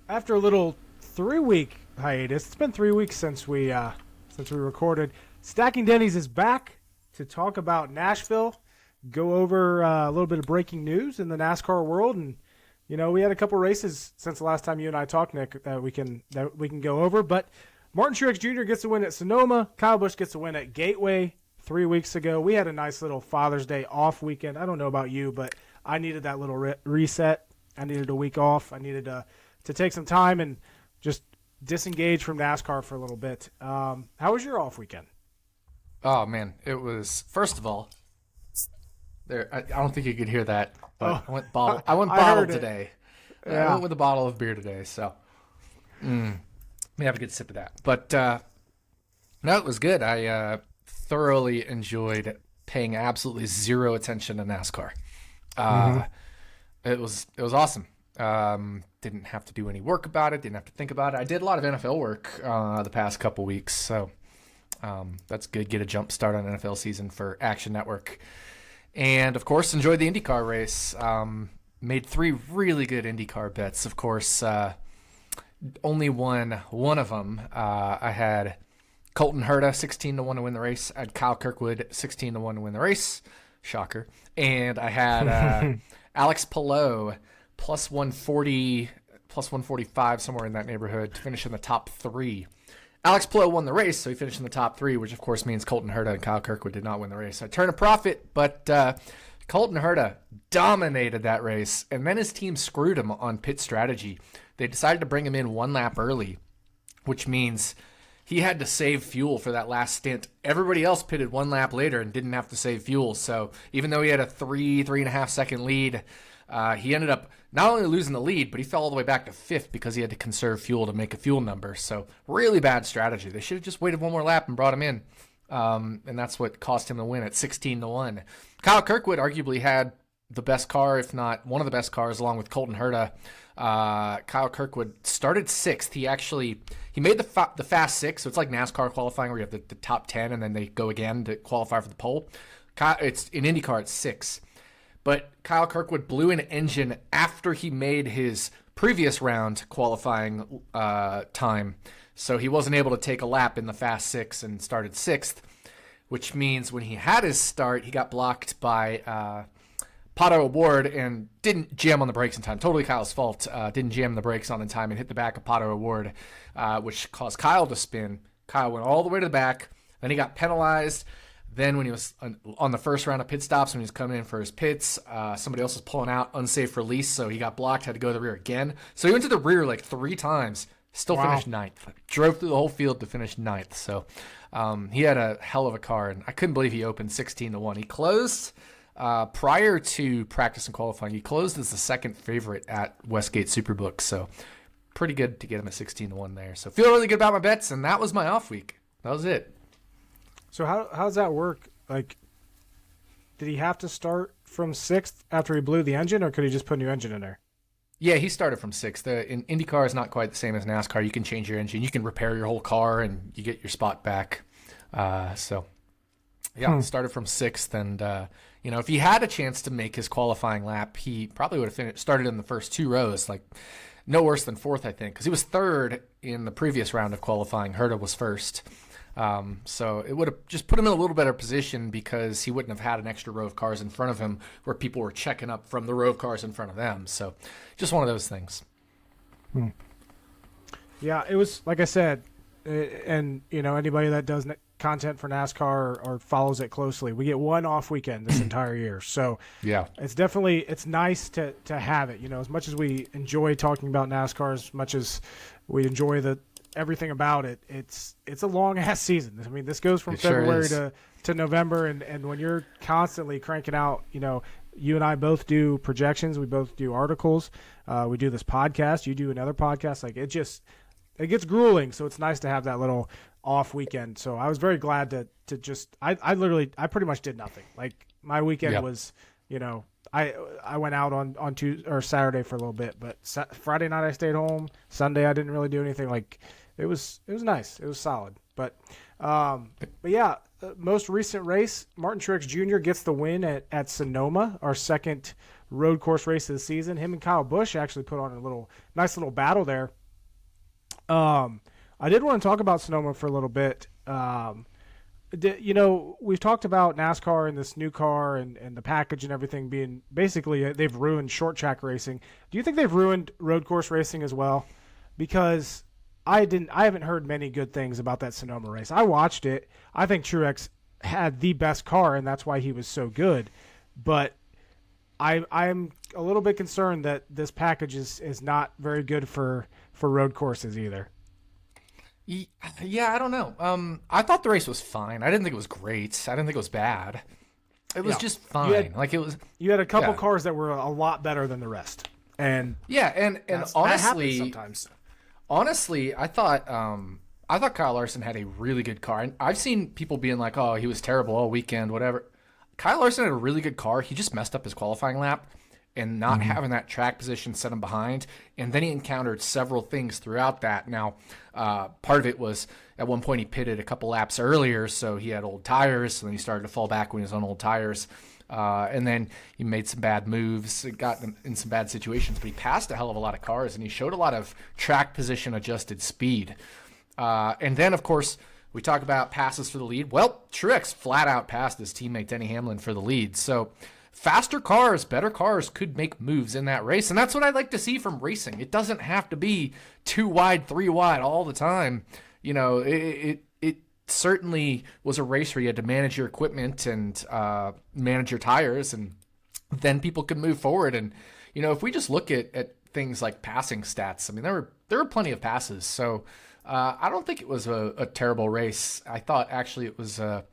after a little 3-week hiatus, it's been 3 weeks since we recorded. Stacking Dennys is back to talk about Nashville, go over a little bit of breaking news in the NASCAR world, and we had a couple races since the last time you and I talked, Nick, that we can go over. But Martin Truex Jr. gets a win at Sonoma. Kyle Busch gets a win at Gateway 3 weeks ago. We had a nice little Father's Day off weekend. I don't know about you, but I needed that little reset. I needed a week off. I needed to take some time and just disengage from NASCAR for a little bit. How was your off weekend? Oh man, it was, first of all, I don't think you could hear that, but I went bottle today. Yeah. I went with a bottle of beer today, so let me have a good sip of that. But no, it was good. I thoroughly enjoyed paying absolutely zero attention to NASCAR. It was awesome. Didn't have to do any work about it. Didn't have to think about it. I did a lot of NFL work the past couple weeks, so that's good. Get a jump start on NFL season for Action Network. And, of course, enjoyed the IndyCar race. Made 3 really good IndyCar bets. Of course, only won one of them. I had Colton Herta, 16-1 to win the race. I had Kyle Kirkwood, 16-1 to win the race. Shocker. And I had Alex Palou, plus 140, plus 145, somewhere in that neighborhood, to finish in the top 3. Alex Palou won the race, so he finished in the top 3, which of course means Colton Herta and Kyle Kirkwood did not win the race. I turned a profit, but Colton Herta dominated that race, and then his team screwed him on pit strategy. They decided to bring him in 1 lap early, which means he had to save fuel for that last stint. Everybody else pitted 1 lap later and didn't have to save fuel, so even though he had a 3.5 second lead, he ended up not only losing the lead, but he fell all the way back to 5th because he had to conserve fuel to make a fuel number. So really bad strategy. They should have just waited 1 more lap and brought him in. And that's what cost him the win at 16-1. Kyle Kirkwood arguably had the best car, if not one of the best cars, along with Colton Herta. Kyle Kirkwood started 6th. He made the Fast 6, so it's like NASCAR qualifying where you have the top 10 and then they go again to qualify for the pole. It's in IndyCar, it's 6. But Kyle Kirkwood blew an engine after he made his previous round qualifying time. So he wasn't able to take a lap in the Fast 6 and started 6th, which means when he had his start, he got blocked by Pato O'Ward and didn't jam on the brakes in time. Totally Kyle's fault. Didn't jam the brakes on in time and hit the back of Pato O'Ward, which caused Kyle to spin. Kyle went all the way to the back. Then he got penalized. Then when he was on the first round of pit stops, when he was coming in for his pits, somebody else was pulling out, unsafe release, so he got blocked, had to go to the rear again. So he went to the rear like 3 times, still finished 9th. Drove through the whole field to finish 9th. So he had a hell of a car, and I couldn't believe he opened 16-1. He closed, prior to practice and qualifying, he closed as the 2nd favorite at Westgate Superbook. So pretty good to get him at 16-1 there. So feel really good about my bets, and that was my off week. That was it. So how does that work? Like, did he have to start from 6th after he blew the engine, or could he just put a new engine in there? Yeah, he started from 6th. In IndyCar is not quite the same as NASCAR. You can change your engine. You can repair your whole car, and you get your spot back. Started from 6th. And, if he had a chance to make his qualifying lap, he probably would have started in the first 2 rows, like no worse than 4th, I think, because he was 3rd in the previous round of qualifying. Herta was 1st. So it would have just put him in a little better position because he wouldn't have had an extra row of cars in front of him where people were checking up from the row of cars in front of them. So just one of those things. Yeah, it was, like I said, and, anybody that does content for NASCAR or follows it closely, we get 1 off weekend this entire year. So yeah, it's nice to have it, as much as we enjoy talking about NASCAR, as much as we enjoy everything about it, it's a long ass season. I mean, this goes from February to November, and when you're constantly cranking out, you and I both do projections, we both do articles, we do this podcast, you do another podcast, like it gets grueling. So it's nice to have that little off weekend. So I was very glad to just I pretty much did nothing. Like my weekend was, I went out on Tuesday or Saturday for a little bit, but Friday night I stayed home. Sunday I didn't really do anything. Like it was nice. It was solid. But yeah, most recent race, Martin Truex Jr. gets the win at Sonoma, our second road course race of the season. Him and Kyle Busch actually put on a nice little battle there. I did want to talk about Sonoma for a little bit. We've talked about NASCAR and this new car and the package and everything being basically they've ruined short track racing. Do you think they've ruined road course racing as well? Because I haven't heard many good things about that Sonoma race. I watched it. I think Truex had the best car, and that's why he was so good. But I'm a little bit concerned that this package is not very good for road courses either. Yeah, I don't know. I thought the race was fine. I didn't think it was great. I didn't think it was bad. It was just fine. You had a couple cars that were a lot better than the rest. And honestly, sometimes. Honestly, I thought Kyle Larson had a really good car. And I've seen people being like, "Oh, he was terrible all weekend, whatever." Kyle Larson had a really good car. He just messed up his qualifying lap. And not having that track position set him behind. And then he encountered several things throughout that. Now, part of it was at one point he pitted a couple laps earlier, so he had old tires, and then he started to fall back when he was on old tires. And then he made some bad moves, got in some bad situations, but he passed a hell of a lot of cars, and he showed a lot of track position adjusted speed. And then, of course, we talk about passes for the lead. Well, Truex flat out passed his teammate Denny Hamlin for the lead. So faster cars, better cars could make moves in that race. And that's what I'd like to see from racing. It doesn't have to be 2 wide, 3 wide all the time. You know, it certainly was a race where you had to manage your equipment and manage your tires, and then people could move forward. And, you know, if we just look at things like passing stats, I mean, there were plenty of passes. So I don't think it was a terrible race. I thought actually it was a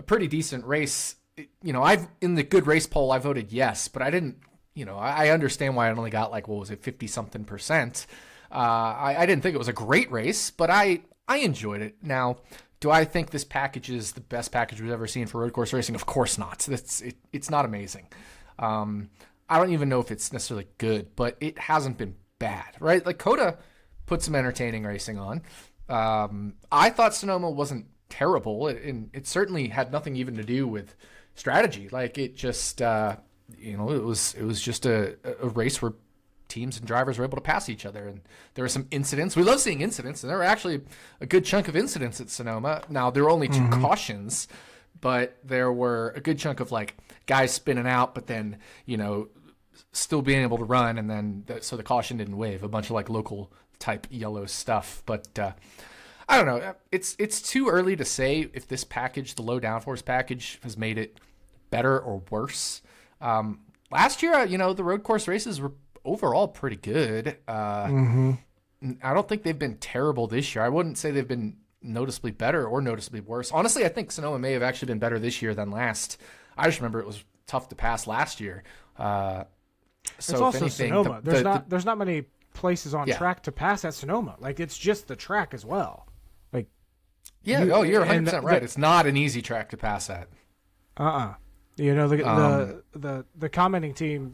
pretty decent race. You know, in the good race poll, I voted yes, but I didn't, you know, I understand why I only got 50-something%. I didn't think it was a great race, but I enjoyed it. Now, do I think this package is the best package we've ever seen for road course racing? Of course not. It's not amazing. I don't even know if it's necessarily good, but it hasn't been bad, right? Like COTA put some entertaining racing on. I thought Sonoma wasn't terrible, and it certainly had nothing even to do with strategy. Like it just, it was just a race where teams and drivers were able to pass each other, and there were some incidents. We love seeing incidents, and there were actually a good chunk of incidents at Sonoma. Now there were only 2 cautions, but there were a good chunk of guys spinning out, but then still being able to run, and then so the caution didn't wave. A bunch of local type yellow stuff, but I don't know. It's too early to say if this package, the low downforce package, has made it better or worse. Last year, the road course races were overall pretty good. I don't think they've been terrible this year. I wouldn't say they've been noticeably better or noticeably worse. Honestly, I think Sonoma may have actually been better this year than last. I just remember it was tough to pass last year. So it's also anything, Sonoma. There's not many places on track to pass at Sonoma. It's just the track as well. You're 100% right. It's not an easy track to pass at. The commenting team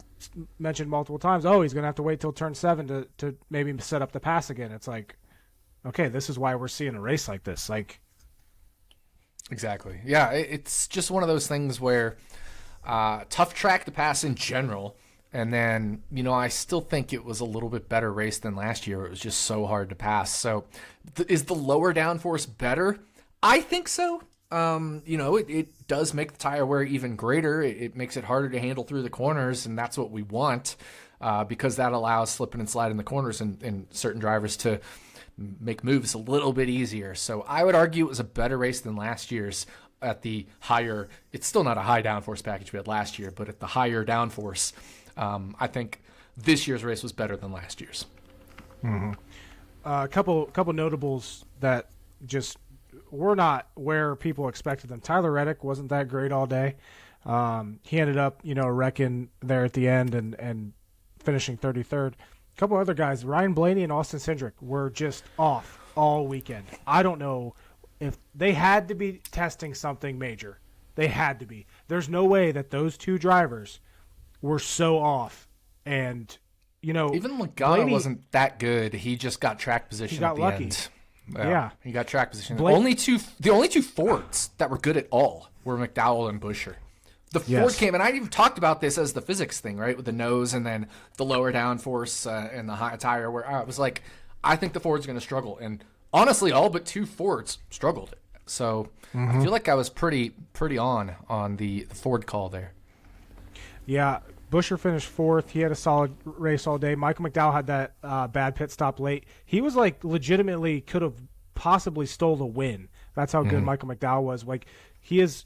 mentioned multiple times, he's going to have to wait till turn 7 to maybe set up the pass again. It's okay, this is why we're seeing a race like this. Exactly. Yeah, it's just one of those things where tough track to pass in general. And then, I still think it was a little bit better race than last year. It was just so hard to pass. So is the lower downforce better? I think so. It does make the tire wear even greater. It makes it harder to handle through the corners, and that's what we want because that allows slipping and sliding the corners and certain drivers to make moves a little bit easier. So I would argue it was a better race than last year's at the higher. It's still not a high downforce package we had last year, but at the higher downforce, I think this year's race was better than last year's. A couple notables that just were not where people expected them. Tyler Reddick wasn't that great all day. He ended up, wrecking there at the end and finishing 33rd. A couple other guys, Ryan Blaney and Austin Cindric, were just off all weekend. I don't know if they had to be testing something major. They had to be. There's no way that those 2 drivers were so off. And, even Logano wasn't that good. He just got track position. He got lucky. End. Yeah, he got track position. The only two Fords that were good at all were McDowell and Buescher. The Ford came, and I even talked about this as the physics thing, right, with the nose and then the lower downforce and the high tire, where I was like, I think the Ford's going to struggle. And honestly, all but 2 Fords struggled. So I feel like I was pretty on the Ford call there. Yeah, Buescher finished 4th. He had a solid race all day. Michael McDowell had that bad pit stop late. He was like legitimately could have possibly stole the win. That's how good Michael McDowell was. Like he's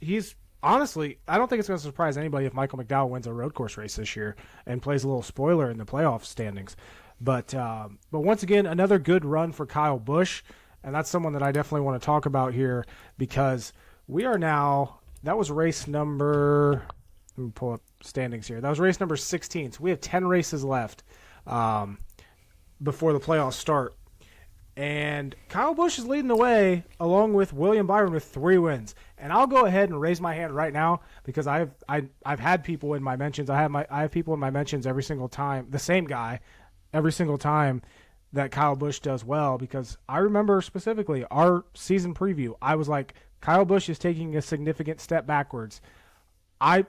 honestly, I don't think it's going to surprise anybody if Michael McDowell wins a road course race this year and plays a little spoiler in the playoff standings. But once again, another good run for Kyle Busch, and that's someone that I definitely want to talk about here because we are now – that was race number – let me pull up standings here. That was race number 16. So we have 10 races left before the playoffs start. And Kyle Busch is leading the way along with William Byron with 3 wins. And I'll go ahead and raise my hand right now because I've had people in my mentions. I have people in my mentions every single time, the same guy, every single time that Kyle Busch does well, because I remember specifically our season preview. I was like, Kyle Busch is taking a significant step backwards. I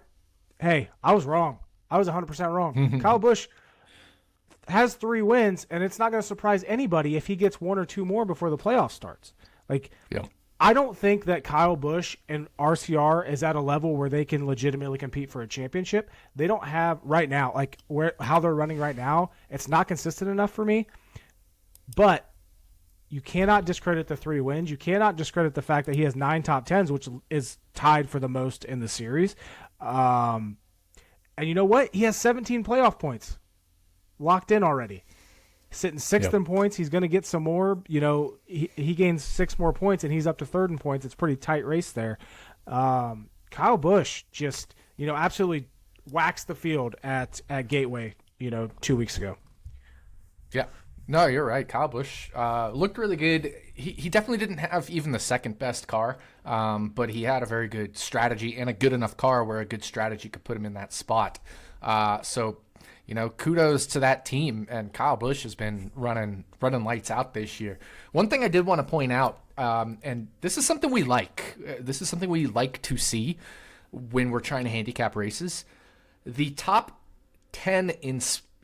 was wrong. I was 100% wrong. Kyle Busch has 3 wins, and it's not going to surprise anybody if he gets 1 or 2 more before the playoff starts. I don't think that Kyle Busch and RCR is at a level where they can legitimately compete for a championship. They don't have right now, how they're running right now, it's not consistent enough for me. But you cannot discredit the 3 wins. You cannot discredit the fact that he has 9 top 10s, which is tied for the most in the series. And you know what? He has 17 playoff points locked in already. Sitting 6th in points. He's going to get some more. He gains 6 more points, and he's up to 3rd in points. It's a pretty tight race there. Kyle Busch just, absolutely waxed the field at Gateway, 2 weeks ago. Yeah. No, you're right. Kyle Busch looked really good. He definitely didn't have even the 2nd best car, but he had a very good strategy and a good enough car where a good strategy could put him in that spot. Kudos to that team, and Kyle Busch has been running lights out this year. One thing I did want to point out, and this is something we like. This is something we like to see when we're trying to handicap races. The top 10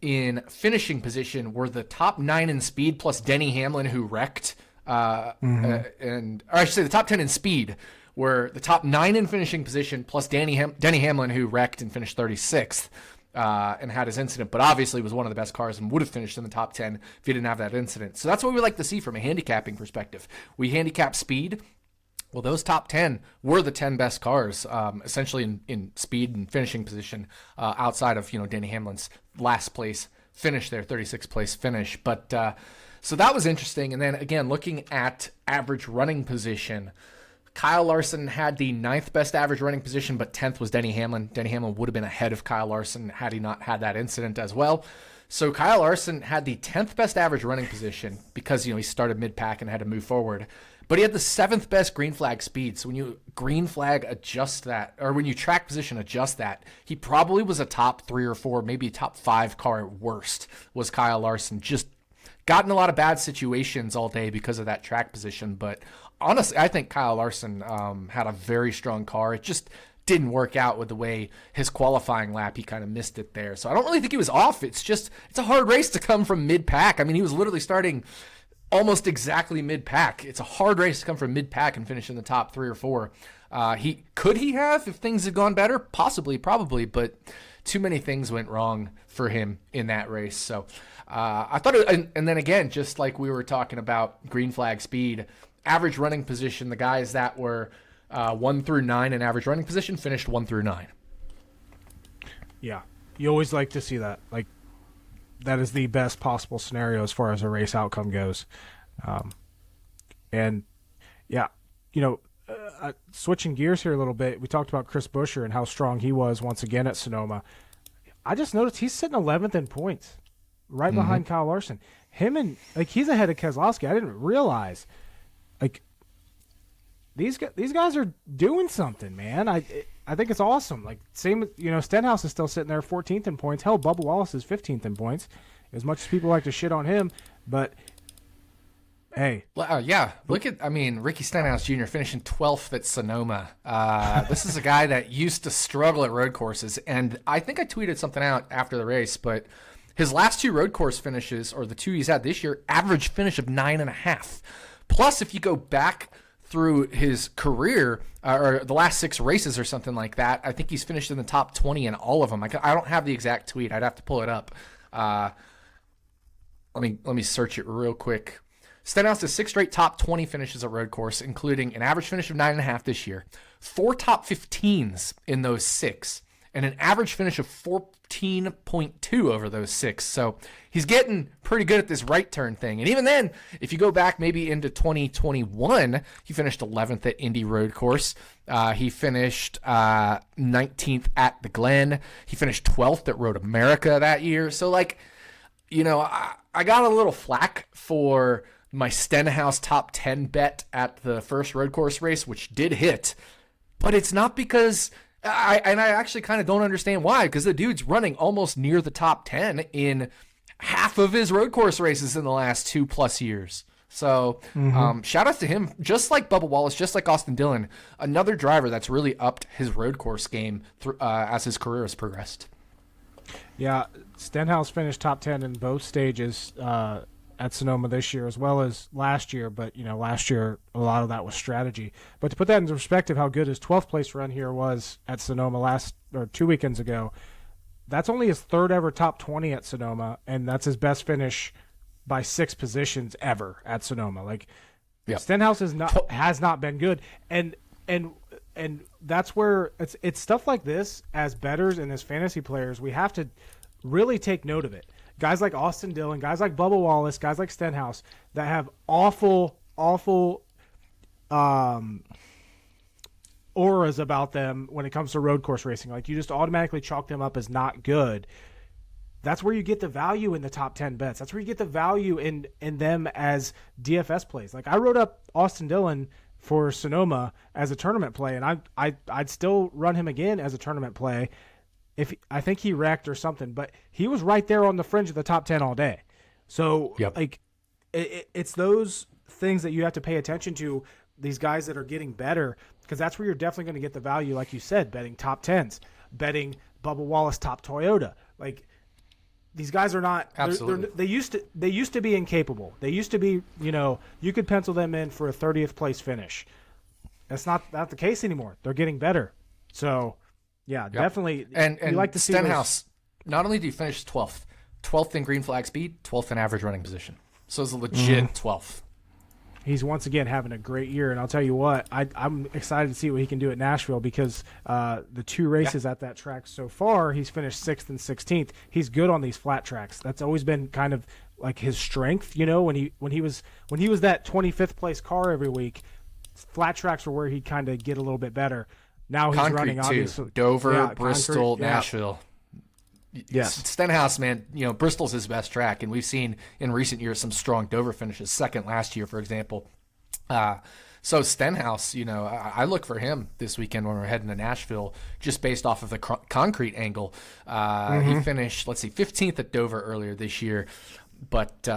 in finishing position were the top 9 in speed plus Denny Hamlin, who wrecked. Or I should say the top 10 in speed were the top 9 in finishing position plus Denny Hamlin, who wrecked and finished 36th. And had his incident, but obviously was one of the best cars and would have finished in the top 10 if he didn't have that incident. So that's what we like to see from a handicapping perspective. We handicap speed. Well, those top 10 were the 10 best cars, essentially in speed and finishing position, outside of Denny Hamlin's last place finish there, 36th place finish. But so that was interesting. And then again, looking at average running position, Kyle Larson had the 9th best average running position, but 10th was Denny Hamlin. Denny Hamlin would have been ahead of Kyle Larson had he not had that incident as well. So Kyle Larson had the 10th best average running position because, he started mid-pack and had to move forward. But he had the 7th best green flag speed. So when you green flag adjust that, or when you track position adjust that, he probably was a top 3 or 4, maybe a top 5 car at worst was Kyle Larson. Just got in a lot of bad situations all day because of that track position, but honestly, I think Kyle Larson had a very strong car. It just didn't work out with the way his qualifying lap, he kind of missed it there. So I don't really think he was off. It's a hard race to come from mid-pack. I mean, he was literally starting almost exactly mid-pack. It's a hard race to come from mid-pack and finish in the top 3 or 4. Could he have if things had gone better? Possibly, probably, but too many things went wrong for him in that race. So I thought and then again, just like we were talking about green flag speed, average running position, the guys that were 1 through 9 in average running position finished 1 through 9. Yeah, you always like to see that. Like, that is the best possible scenario as far as a race outcome goes. Switching gears here a little bit, we talked about Chris Buescher and how strong he was once again at Sonoma. I just noticed he's sitting 11th in points, right behind Kyle Larson. He's ahead of Keselowski. I didn't realize. These guys are doing something, man. I think it's awesome. Stenhouse is still sitting there 14th in points. Hell, Bubba Wallace is 15th in points. As much as people like to shit on him, but Hey. Yeah. Ricky Stenhouse Jr. finishing 12th at Sonoma. This is a guy that used to struggle at road courses, and I think I tweeted something out after the race, but his last 2 road course finishes, or the 2 he's had this year, average finish of 9.5. Plus, if you go back through his career, or the last 6 races or something like that, I think he's finished in the top 20 in all of them. I don't have the exact tweet. I'd have to pull it up. Let me search it real quick. Stenhouse has 6 straight top 20 finishes at road course, including an average finish of 9.5 this year, 4 top 15s in those 6, and an average finish of 14.2 over those 6. So he's getting pretty good at this right turn thing. And even then, if you go back maybe into 2021, he finished 11th at Indy Road Course. He finished 19th at the Glen. He finished 12th at Road America that year. So, like, you know, I got a little flack for my Stenhouse top 10 bet at the first road course race, which did hit, but it's not because I actually kind of don't understand why, because the dude's running almost near the top 10 in half of his road course races in the last 2+ years. So shout out to him, just like Bubba Wallace, just like Austin Dillon, another driver that's really upped his road course game as his career has progressed. Yeah, Stenhouse finished top 10 in both stages at Sonoma this year as well as last year, but last year a lot of that was strategy. But to put that into perspective, how good his 12th place run here was at Sonoma 2 weekends ago, that's only his 3rd ever top 20 at Sonoma, and that's his best finish by 6 positions ever at Sonoma. Like, Stenhouse has not been good, and that's where it's stuff like this, as bettors and as fantasy players, we have to really take note of it. Guys like Austin Dillon, guys like Bubba Wallace, guys like Stenhouse that have awful auras about them when it comes to road course racing. Like, you just automatically chalk them up as not good. That's where you get the value in the top 10 bets. That's where you get the value in them as DFS plays. Like, I wrote up Austin Dillon for Sonoma as a tournament play, and I'd still run him again as a tournament play. I think he wrecked or something, but he was right there on the fringe of the top 10 all day. So, like, it's those things that you have to pay attention to, these guys that are getting better, because that's where you're definitely going to get the value, like you said, betting top 10s, betting Bubba Wallace top Toyota. Like, these guys are not – they used to be incapable. They used to be, you could pencil them in for a 30th place finish. That's not the case anymore. They're getting better. So – yeah, definitely. And you like to see Stenhouse, not only did he finish 12th in green flag speed, 12th in average running position. So it's a legit 12th. He's once again having a great year, and I'll tell you what, I'm excited to see what he can do at Nashville, because the 2 races at that track so far, he's finished 6th and 16th. He's good on these flat tracks. That's always been kind of like his strength, when he was that 25th place car every week. Flat tracks were where he'd kind of get a little bit better. Now he's concrete running, obviously. Dover, Bristol, Nashville. Yes. Stenhouse, man, Bristol's his best track, and we've seen in recent years some strong Dover finishes, 2nd last year, for example. So Stenhouse, I look for him this weekend when we're heading to Nashville, just based off of the concrete angle. He finished, 15th at Dover earlier this year, but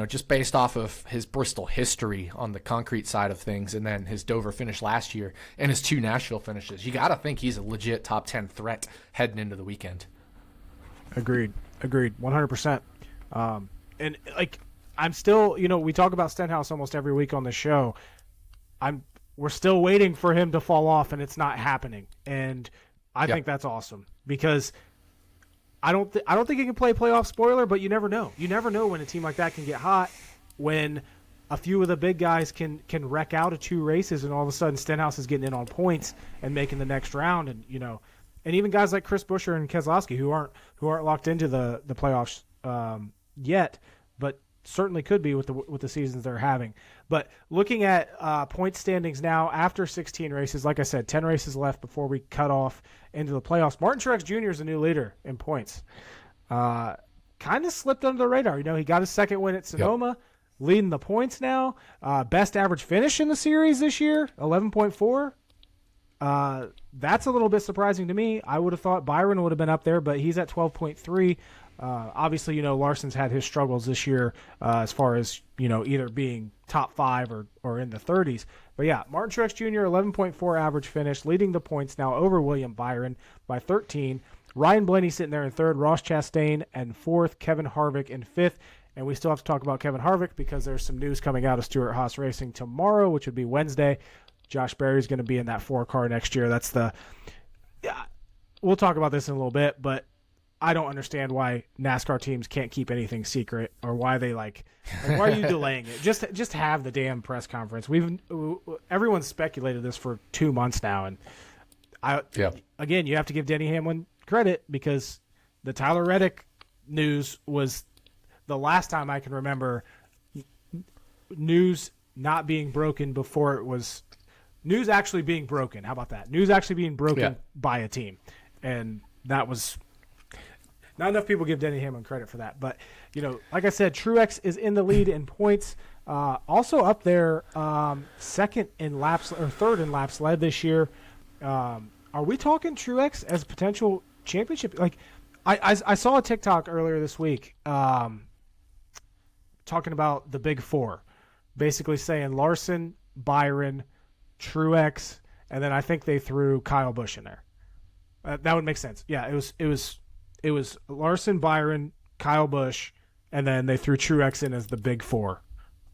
just based off of his Bristol history on the concrete side of things, and then his Dover finish last year and his 2 Nashville finishes, you got to think he's a legit top 10 threat heading into the weekend. Agreed, 100%. And like, I'm still, we talk about Stenhouse almost every week on the show. We're still waiting for him to fall off, and it's not happening. And I think that's awesome, because I don't think he can play playoff spoiler, but you never know. You never know when a team like that can get hot, when a few of the big guys can wreck out of 2 races, and all of a sudden Stenhouse is getting in on points and making the next round. And and even guys like Chris Buescher and Keselowski who aren't locked into the playoffs yet, but certainly could be with the seasons they're having. But looking at point standings now after 16 races, like I said, 10 races left before we cut off into the playoffs. Martin Truex Jr. is the new leader in points. Kind of slipped under the radar. He got his 2nd win at Sonoma, leading the points now. Best average finish in the series this year, 11.4. That's a little bit surprising to me. I would have thought Byron would have been up there, but he's at 12.3. Obviously, Larson's had his struggles this year as far as, either being top 5 or in the 30s. But yeah, Martin Truex Jr., 11.4 average finish, leading the points now over William Byron by 13. Ryan Blaney sitting there in 3rd, Ross Chastain in 4th, Kevin Harvick in 5th. And we still have to talk about Kevin Harvick because there's some news coming out of Stewart-Haas Racing tomorrow, which would be Wednesday. Josh Berry's going to be in that 4 car next year. We'll talk about this in a little bit, but I don't understand why NASCAR teams can't keep anything secret, or why they why are you delaying it? Just have the damn press conference. Everyone's speculated this for 2 months now, and again, you have to give Denny Hamlin credit because the Tyler Reddick news was the last time I can remember news not being broken before it was news actually being broken. How about that? News actually being broken by a team, and that was. Not enough people give Denny Hamlin credit for that. But, like I said, Truex is in the lead in points. Also up there, 2nd in laps or 3rd in laps led this year. Are we talking Truex as a potential championship? I saw a TikTok earlier this week talking about the big 4, basically saying Larson, Byron, Truex, and then I think they threw Kyle Busch in there. That would make sense. Yeah, it was Larson, Byron, Kyle Busch, and then they threw Truex in as the big 4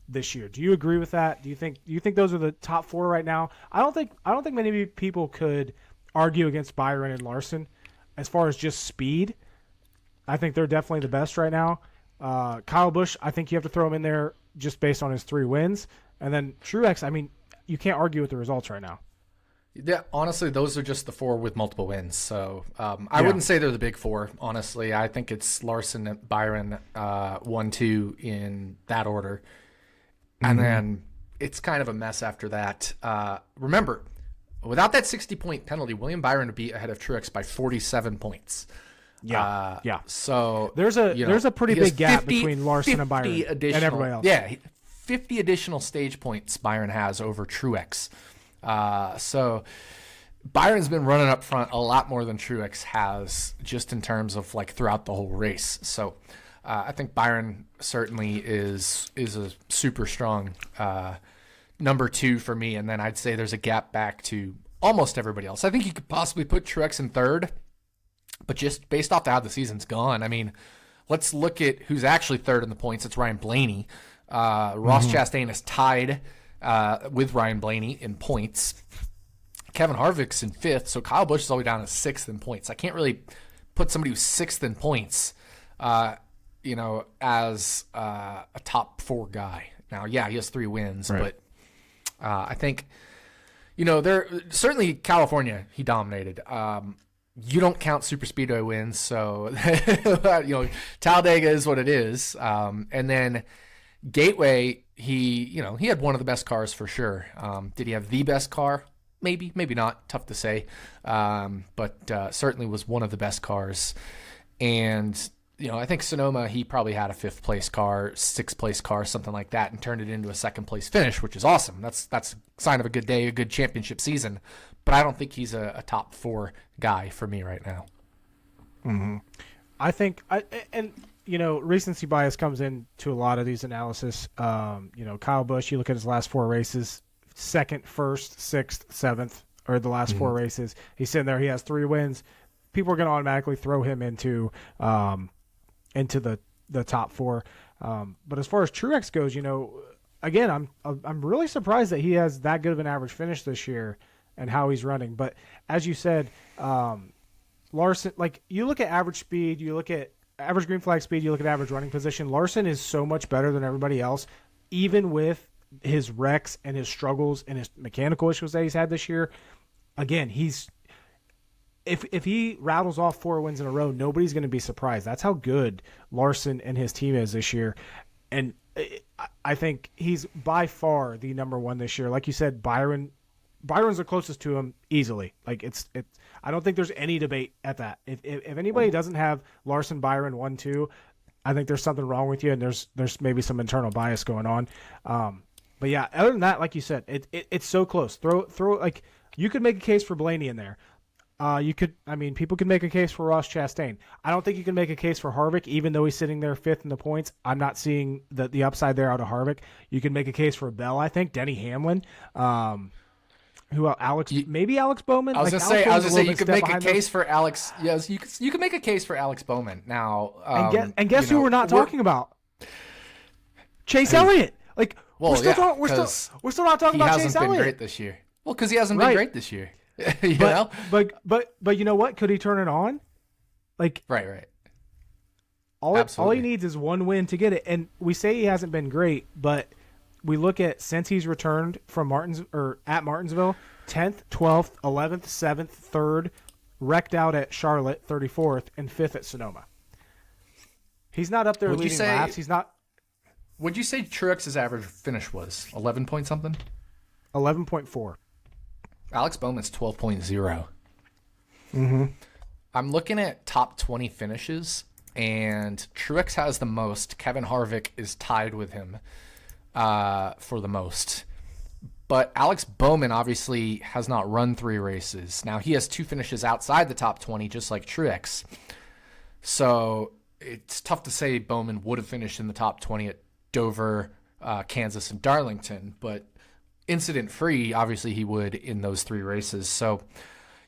this year. Do you agree with that? Do you think those are the top 4 right now? I don't think many people could argue against Byron and Larson as far as just speed. I think they're definitely the best right now. Kyle Busch, I think you have to throw him in there just based on his 3 wins, and then Truex. I mean, you can't argue with the results right now. Yeah, honestly, those are just the 4 with multiple wins. So I wouldn't say they're the big 4, honestly. I think it's Larson, Byron, 1, 2 in that order. And then it's kind of a mess after that. Remember, without that 60-point penalty, William Byron would be ahead of Truex by 47 points. Yeah. So there's a pretty big gap between Larson and Byron and everybody else. Yeah, 50 additional stage points Byron has over Truex. So Byron's been running up front a lot more than Truex has, just in terms of throughout the whole race. So I think Byron certainly is a super strong number 2 for me, and then I'd say there's a gap back to almost everybody else. I think you could possibly put Truex in 3rd, but just based off how the season's gone, I mean, let's look at who's actually 3rd in the points. It's Ryan Blaney. Ross Chastain is tied with Ryan Blaney in points. Kevin Harvick's in 5th, so Kyle Busch is all the way down to 6th in points. I can't really put somebody who's 6th in points, as a top 4 guy. Now, yeah, he has 3 wins, right. But I think, there certainly California he dominated. You don't count Superspeedway wins, so Talladega is what it is, and then Gateway, he had one of the best cars for sure. Did he have the best car? Maybe not. Tough to say. But certainly was one of the best cars. And, I think Sonoma, he probably had a 5th place car, 6th place car, something like that, and turned it into a 2nd place finish, which is awesome. That's a sign of a good day, a good championship season. But I don't think he's a top 4 guy for me right now. Mm-hmm. I think, recency bias comes into a lot of these analysis. Kyle Busch, you look at his last 4 races, 2nd, 1st, 6th, 7th, or the last 4 races. He's sitting there. He has 3 wins. People are going to automatically throw him into the top 4. But as far as Truex goes, again, I'm really surprised that he has that good of an average finish this year and how he's running. But as you said, Larson, you look at average speed, you look at average green flag speed, you look at average running position, Larson is so much better than everybody else, even with his wrecks and his struggles and his mechanical issues that he's had this year. Again, if he rattles off 4 wins in a row, nobody's going to be surprised. That's how good Larson and his team is this year. And I think he's by far the number 1 this year. Like you said, Byron's the closest to him easily. I don't think there's any debate at that. If anybody doesn't have Larson, Byron 1-2, I think there's something wrong with you, and there's maybe some internal bias going on. But yeah, other than that, like you said, it's so close. Throw you could make a case for Blaney in there. People could make a case for Ross Chastain. I don't think you can make a case for Harvick, even though he's sitting there 5th in the points. I'm not seeing the upside there out of Harvick. You can make a case for Bell, I think. Denny Hamlin. Who else? Maybe Alex Bowman. I was gonna say you could make a case for Alex. Yes, you could make a case for Alex Bowman now. And guess who we're not talking about? Chase Elliott. We're still not talking about Chase Elliott. He hasn't been great this year. Well, because he hasn't been great this year. But you know what? Could he turn it on? Right. All he needs is one win to get it. And we say he hasn't been great, but we look at since he's returned from at Martinsville, 10th, 12th, 11th, 7th, 3rd, wrecked out at Charlotte, 34th, and 5th at Sonoma. He's not up there leading laps. He's not. Would you say Truex's average finish was 11 point something? 11.4. Alex Bowman's 12.0. Mm-hmm. I'm looking at top 20 finishes, and Truex has the most. Kevin Harvick is tied with him for the most. But Alex Bowman obviously has not run 3 races. Now, he has 2 finishes outside the top 20, just like Truex. So it's tough to say Bowman would have finished in the top 20 at Dover, Kansas, and Darlington. But incident-free, obviously he would in those 3 races. So,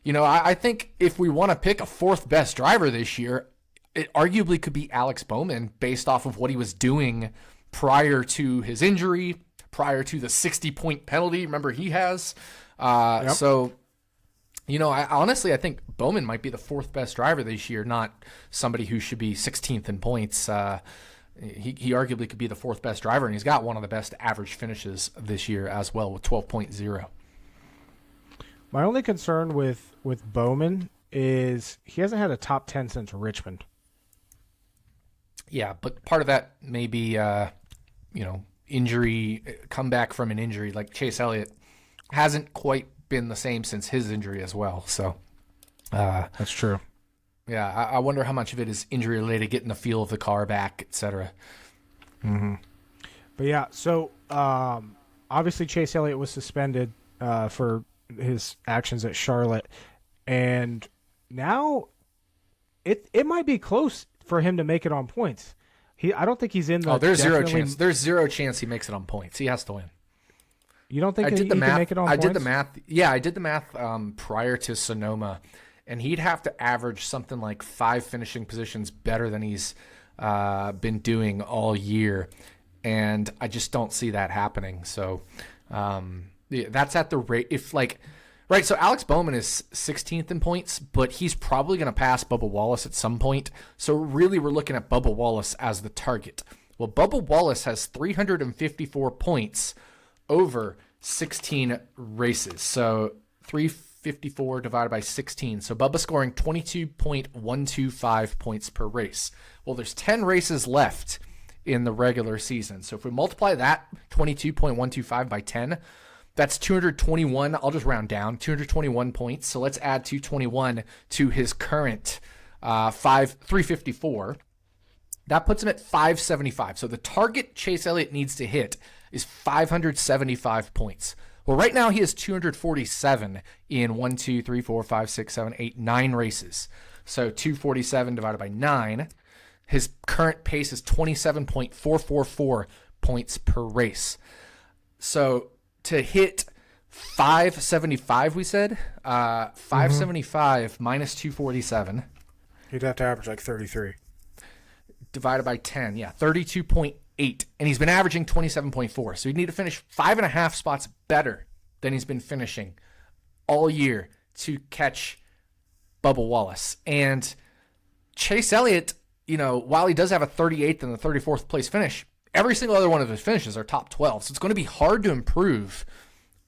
I think if we want to pick a 4th best driver this year, it arguably could be Alex Bowman based off of what he was doing prior to his injury, prior to the 60-point penalty. Remember, he has. Yep. So, I think Bowman might be the 4th best driver this year, not somebody who should be 16th in points. He arguably could be the 4th best driver, and he's got one of the best average finishes this year as well with 12.0. My only concern with Bowman is he hasn't had a top 10 since Richmond. Yeah, but part of that may be, injury, comeback from an injury. Like Chase Elliott hasn't quite been the same since his injury as well. So that's true. Yeah, I wonder how much of it is injury related, getting the feel of the car back, etc. Mm-hmm. But yeah, so obviously Chase Elliott was suspended for his actions at Charlotte, and now it might be close for him to make it on points. I don't think he's in the. There's zero chance. There's zero chance he makes it on points. He has to win. You don't think he can make it on points? I did the math. Yeah, I did the math prior to Sonoma. And he'd have to average something like 5 finishing positions better than he's been doing all year. And I just don't see that happening. So that's at the rate. So Alex Bowman is 16th in points, but he's probably going to pass Bubba Wallace at some point. So really we're looking at Bubba Wallace as the target. Well, Bubba Wallace has 354 points over 16 races. So 354 divided by 16. So Bubba scoring 22.125 points per race. Well, there's 10 races left in the regular season. So if we multiply that 22.125 by 10, that's 221. I'll just round down, 221 points. So let's add 221 to his current 354. That puts him at 575. So the target Chase Elliott needs to hit is 575 points. Well, right now he has 247 in 9 races. So 247 divided by 9. His current pace is 27.444 points per race. So to hit 575, we said, 575 minus 247. He'd have to average like 33. Divided by 10, 32.8. And he's been averaging 27.4. So he'd need to finish 5.5 spots better than he's been finishing all year to catch Bubba Wallace. And Chase Elliott, while he does have a 38th and a 34th place finish, every single other one of his finishes are top 12. So it's going to be hard to improve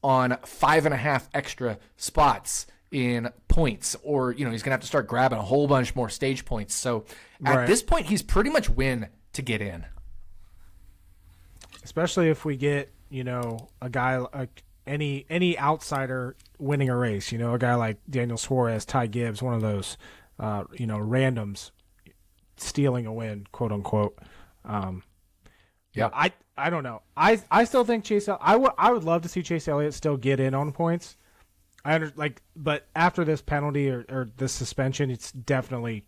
on 5.5 extra spots in points, or, he's going to have to start grabbing a whole bunch more stage points. So at this point, he's pretty much win to get in. Especially if we get, a guy like any outsider winning a race, a guy like Daniel Suarez, Ty Gibbs, one of those, randoms stealing a win, quote unquote. Yeah, I don't know. I still think I would love to see Chase Elliott still get in on points. but after this penalty or this suspension, it's definitely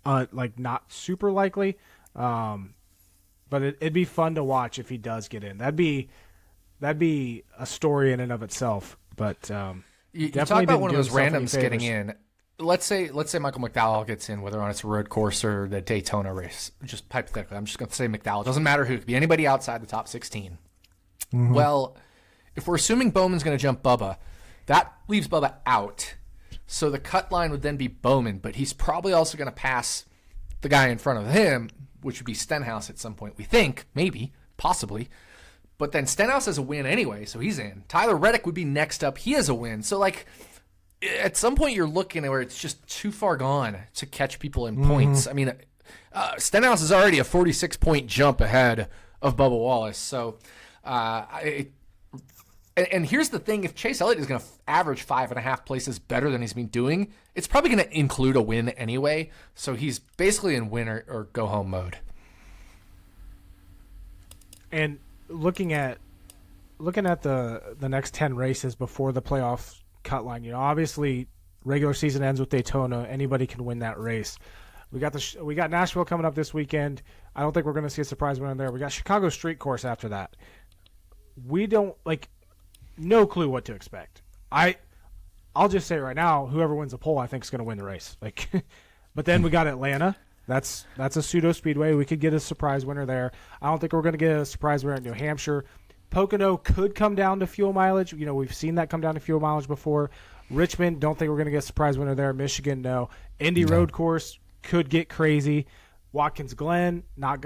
not super likely. But it'd be fun to watch if he does get in. That'd be a story in and of itself. But you talk about one of those randoms getting in. Let's say Michael McDowell gets in, whether on it's a road course or the Daytona race. Just hypothetically, I'm just going to say McDowell. It doesn't matter who. It could be anybody outside the top 16. Mm-hmm. Well, if we're assuming Bowman's going to jump Bubba, that leaves Bubba out. So the cut line would then be Bowman, but he's probably also going to pass the guy in front of him, which would be Stenhouse at some point. We think, maybe, possibly. But then Stenhouse has a win anyway, so he's in. Tyler Reddick would be next up. He has a win. So, at some point you're looking at where it's just too far gone to catch people in points. I mean, Stenhouse is already a 46-point jump ahead of Bubba Wallace. So, and here's the thing. If Chase Elliott is going to average 5.5 places better than he's been doing, it's probably going to include a win anyway. So he's basically in win or go home mode. And looking at the next 10 races before the playoff cut line, obviously regular season ends with Daytona. Anybody can win that race. We got Nashville coming up this weekend. I don't think we're going to see a surprise winner there. We got Chicago Street Course after that. We don't no clue what to expect. I'll just say right now, whoever wins the poll, I think is going to win the race. But then we got Atlanta. That's a pseudo speedway. We could get a surprise winner there. I don't think we're going to get a surprise winner at New Hampshire. Pocono could come down to fuel mileage. We've seen that come down to fuel mileage before. Richmond, don't think we're going to get a surprise winner there. Michigan, no. Indy Road Course could get crazy. Watkins Glen,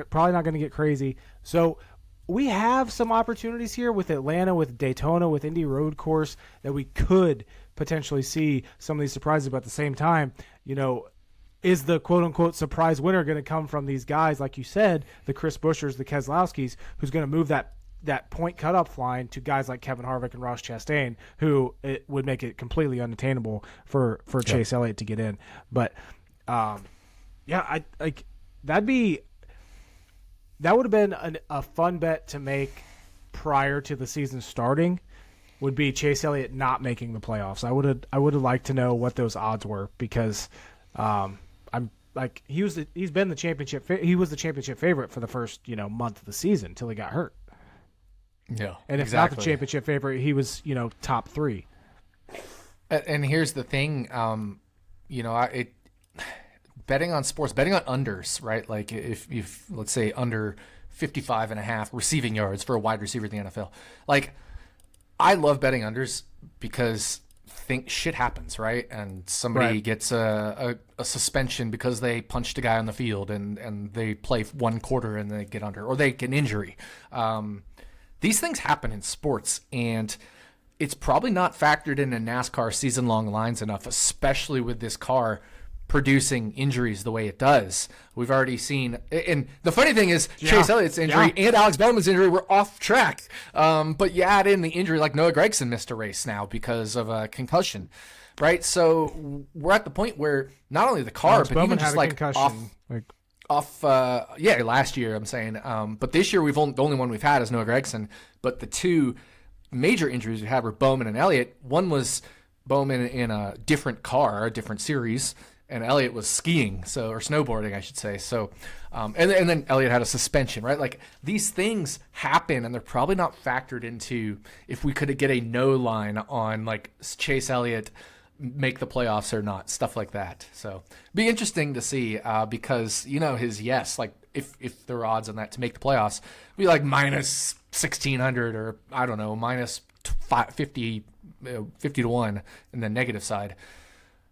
probably not going to get crazy. So we have some opportunities here with Atlanta, with Daytona, with Indy Road Course that we could potentially see some of these surprises. But at the same time, is the quote-unquote surprise winner going to come from these guys, like you said, the Chris Buschers, the Keselowskis, who's going to move that point cutoff line to guys like Kevin Harvick and Ross Chastain, who it would make it completely unattainable for Chase Elliott to get in. But that would have been a fun bet to make prior to the season starting. Would be Chase Elliott not making the playoffs. I would have liked to know what those odds were, because he was the championship favorite for the first month of the season until he got hurt. Yeah, and if not the championship favorite, he was top 3. And here's the thing, betting on sports, betting on unders, right? Like if let's say under 55.5 receiving yards for a wide receiver in the NFL, I love betting unders because shit happens, right? And somebody gets a suspension because they punched a guy on the field and they play one quarter and they get under, or they get an injury. These things happen in sports, and it's probably not factored into NASCAR season-long lines enough, especially with this car producing injuries the way it does. We've already seen, and the funny thing is Chase Elliott's injury and Alex Bowman's injury were off track. But you add in the injury, like Noah Gragson missed a race now because of a concussion, right? So we're at the point where not only the car, Alex but Bowman even just last year, I'm saying. But this year, the only one we've had is Noah Gragson. But the two major injuries we had were Bowman and Elliott. One was Bowman in a different car, a different series, and Elliott was skiing, or snowboarding, I should say. So, and then Elliott had a suspension, right? These things happen, and they're probably not factored into if we could get a no line on Chase Elliott make the playoffs or not, stuff like that. So be interesting to see, because his if there are odds on that to make the playoffs, it'd be minus 1,600 or I don't know, minus 50 to 1 in the negative side.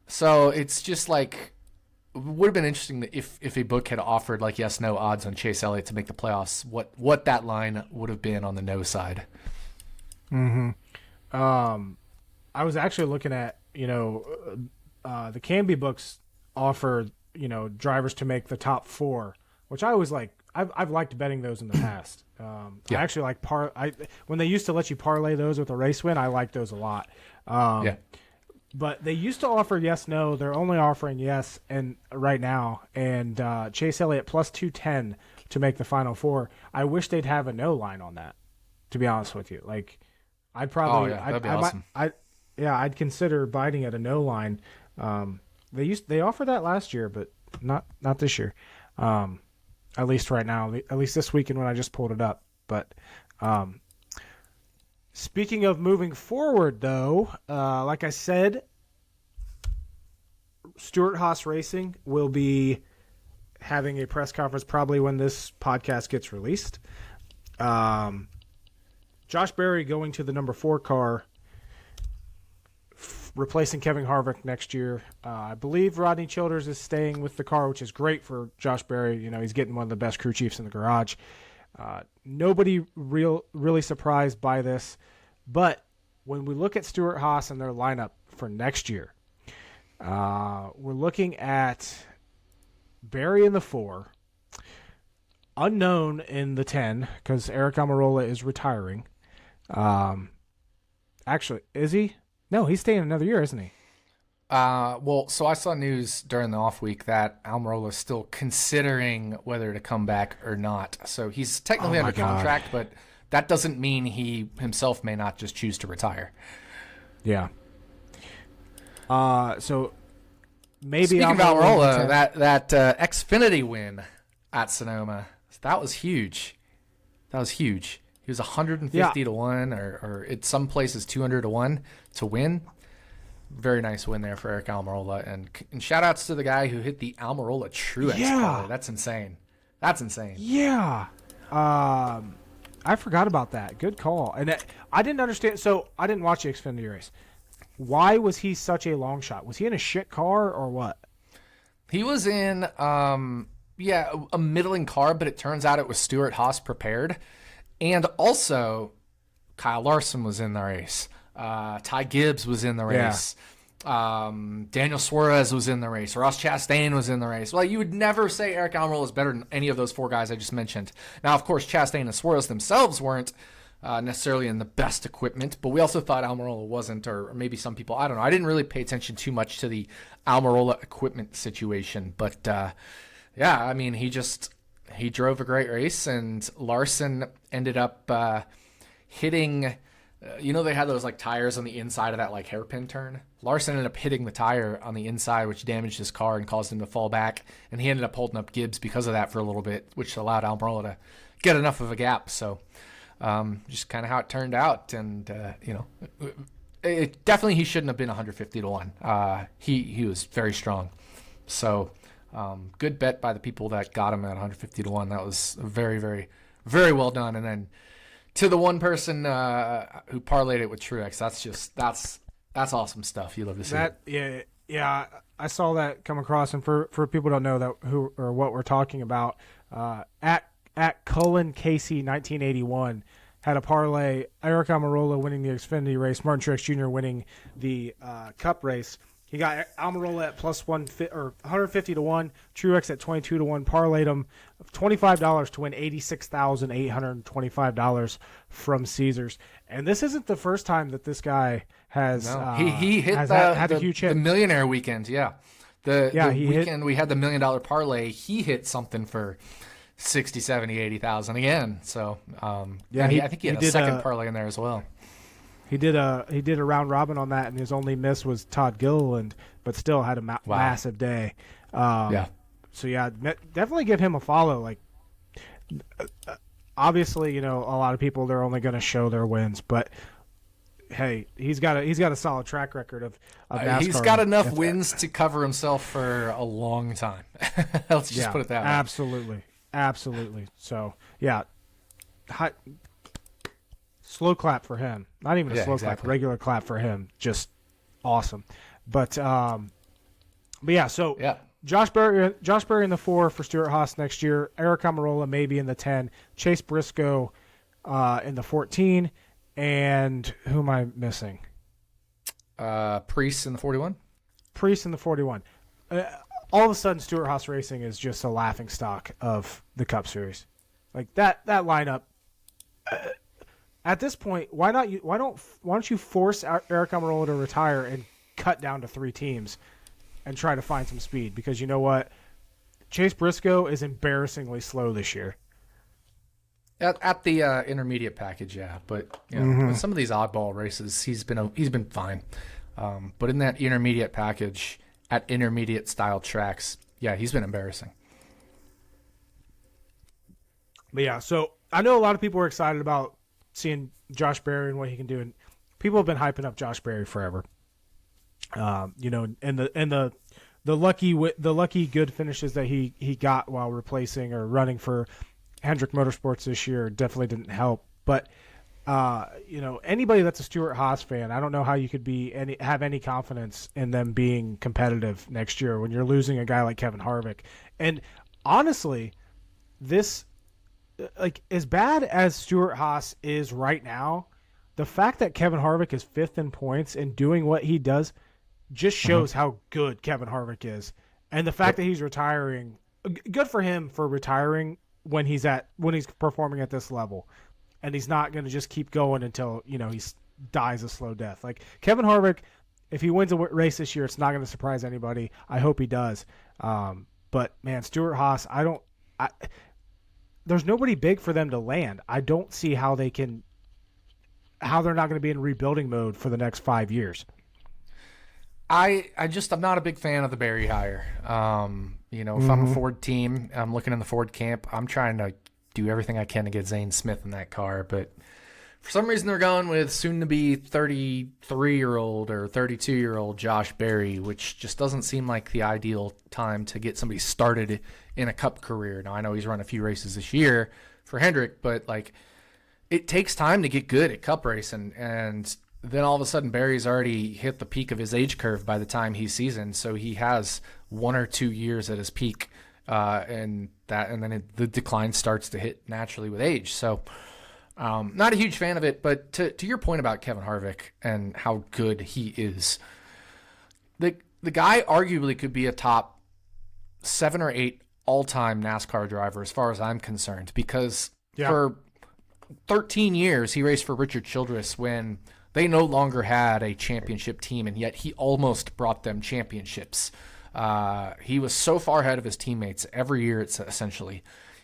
So it's just it would have been interesting if a book had offered yes, no odds on Chase Elliott to make the playoffs, what that line would have been on the no side. I was actually looking at the Canby books offer drivers to make the top 4, which I always like. I've liked betting those in the past. I actually like when they used to let you parlay those with a race win. I like those a lot. But they used to offer yes, no. They're only offering yes and right now. And Chase Elliott plus 210 to make the final 4. I wish they'd have a no line on that, to be honest with you. I'd probably. That'd be awesome. I'd consider biting at a no line. They offered that last year, but not this year. At least right now, at least this weekend when I just pulled it up. But speaking of moving forward, though, like I said, Stewart-Haas Racing will be having a press conference probably when this podcast gets released. Josh Berry going to the number 4 car, replacing Kevin Harvick next year. I believe Rodney Childers is staying with the car, which is great for Josh Berry. He's getting one of the best crew chiefs in the garage. Nobody really surprised by this, but when we look at Stewart-Haas and their lineup for next year, we're looking at Berry in the 4, unknown in the 10 because Eric Almirola is retiring. Actually, is he? No, he's staying another year, isn't he? So I saw news during the off week that Almirola is still considering whether to come back or not. So he's technically under contract, but that doesn't mean he himself may not just choose to retire. Yeah. So maybe speaking of Almirola, that Xfinity win at Sonoma, that was huge. That was huge. He was 150 to 1, or in some places 200 to 1 to win. Very nice win there for Eric Almirola, and shout outs to the guy who hit the Almirola Truex collar. That's insane. Yeah. I forgot about that. Good call. And I didn't understand. So I didn't watch the Xfinity race. Why was he such a long shot? Was he in a shit car or what? He was in, a middling car, but it turns out it was Stewart-Haas prepared. And also, Kyle Larson was in the race. Ty Gibbs was in the race. Daniel Suarez was in the race. Ross Chastain was in the race. Well, you would never say Eric Almirola is better than any of those 4 guys I just mentioned. Now, of course, Chastain and Suarez themselves weren't necessarily in the best equipment, but we also thought Almirola wasn't, or maybe some people, I don't know. I didn't really pay attention too much to the Almirola equipment situation, but he drove a great race, and Larson ended up hitting. They had those tires on the inside of that hairpin turn. Larson ended up hitting the tire on the inside, which damaged his car and caused him to fall back. And he ended up holding up Gibbs because of that for a little bit, which allowed Almirola to get enough of a gap. So just kind of how it turned out. And, it definitely he shouldn't have been 150 to 1. He was very strong. So good bet by the people that got him at 150 to 1. That was very, very, very well done. And then to the one person who parlayed it with Truex, that's awesome stuff. You love to see that. Yeah. I saw that come across, and for people who don't know that who or what we're talking about, at Cullen Casey 1981 had a parlay. Eric Almirola winning the Xfinity race, Martin Truex Jr. winning the Cup race. He got Almirola at plus 150 to 1, Truex at 22 to 1, parlayed him $25 to win $86,825 from Caesars. And this isn't the first time that this guy has he hit had a huge hit. The Millionaire Weekend, yeah. The weekend hit, we had the $1 million parlay, he hit something for 60, 70, 80,000 again. So I think he had a second parlay in there as well. He did a round robin on that, and his only miss was Todd Gilliland, but still had a massive day. So definitely give him a follow. Obviously, a lot of people, they're only going to show their wins, but hey, he's got a solid track record of NASCAR. He's got enough wins to cover himself for a long time. Let's just put it that way. Absolutely. So slow clap for him. Not even a slow clap, regular clap for him. Just awesome. But Josh Berry in the 4 for Stewart-Haas next year. Eric Almirola maybe in the 10. Chase Briscoe in the 14. And who am I missing? Priest in the 41. Priest in the 41. All of a sudden, Stewart-Haas Racing is just a laughing stock of the Cup Series. That lineup. At this point, why don't you force Eric Almirola to retire and cut down to 3 teams and try to find some speed? Because you know what? Chase Briscoe is embarrassingly slow this year. At the intermediate package, yeah. But with some of these oddball races, he's been fine. But in that intermediate package, at intermediate style tracks, yeah, he's been embarrassing. But yeah, so I know a lot of people are excited about seeing Josh Berry and what he can do, and people have been hyping up Josh Berry forever. And the lucky good finishes that he got while replacing or running for Hendrick Motorsports this year definitely didn't help. But anybody that's a Stewart-Haas fan, I don't know how you could have any confidence in them being competitive next year when you're losing a guy like Kevin Harvick. And honestly, this, like, as bad as Stewart-Haas is right now, the fact that Kevin Harvick is 5th in points and doing what he does just shows how good Kevin Harvick is. And the fact that he's retiring, good for him for retiring when he's performing at this level. And he's not going to just keep going until, he dies a slow death. Like, Kevin Harvick, if he wins a race this year, it's not going to surprise anybody. I hope he does. But man, Stewart-Haas, there's nobody big for them to land. I don't see how they're not going to be in rebuilding mode for the next 5 years. I'm not a big fan of the Berry hire. If I'm a Ford team, I'm looking in the Ford camp, I'm trying to do everything I can to get Zane Smith in that car. But for some reason, they're going with soon-to-be 33-year-old or 32-year-old Josh Berry, which just doesn't seem like the ideal time to get somebody started in a Cup career. Now, I know he's run a few races this year for Hendrick, but it takes time to get good at Cup racing, and then all of a sudden Berry's already hit the peak of his age curve by the time he's seasoned, so he has 1 or 2 years at his peak, and then the decline starts to hit naturally with age. So not a huge fan of it, but to your point about Kevin Harvick and how good he is, the guy arguably could be a top 7 or 8 all-time NASCAR driver as far as I'm concerned, because for 13 years he raced for Richard Childress when they no longer had a championship team, and yet he almost brought them championships. He was so far ahead of his teammates every year, it's essentially.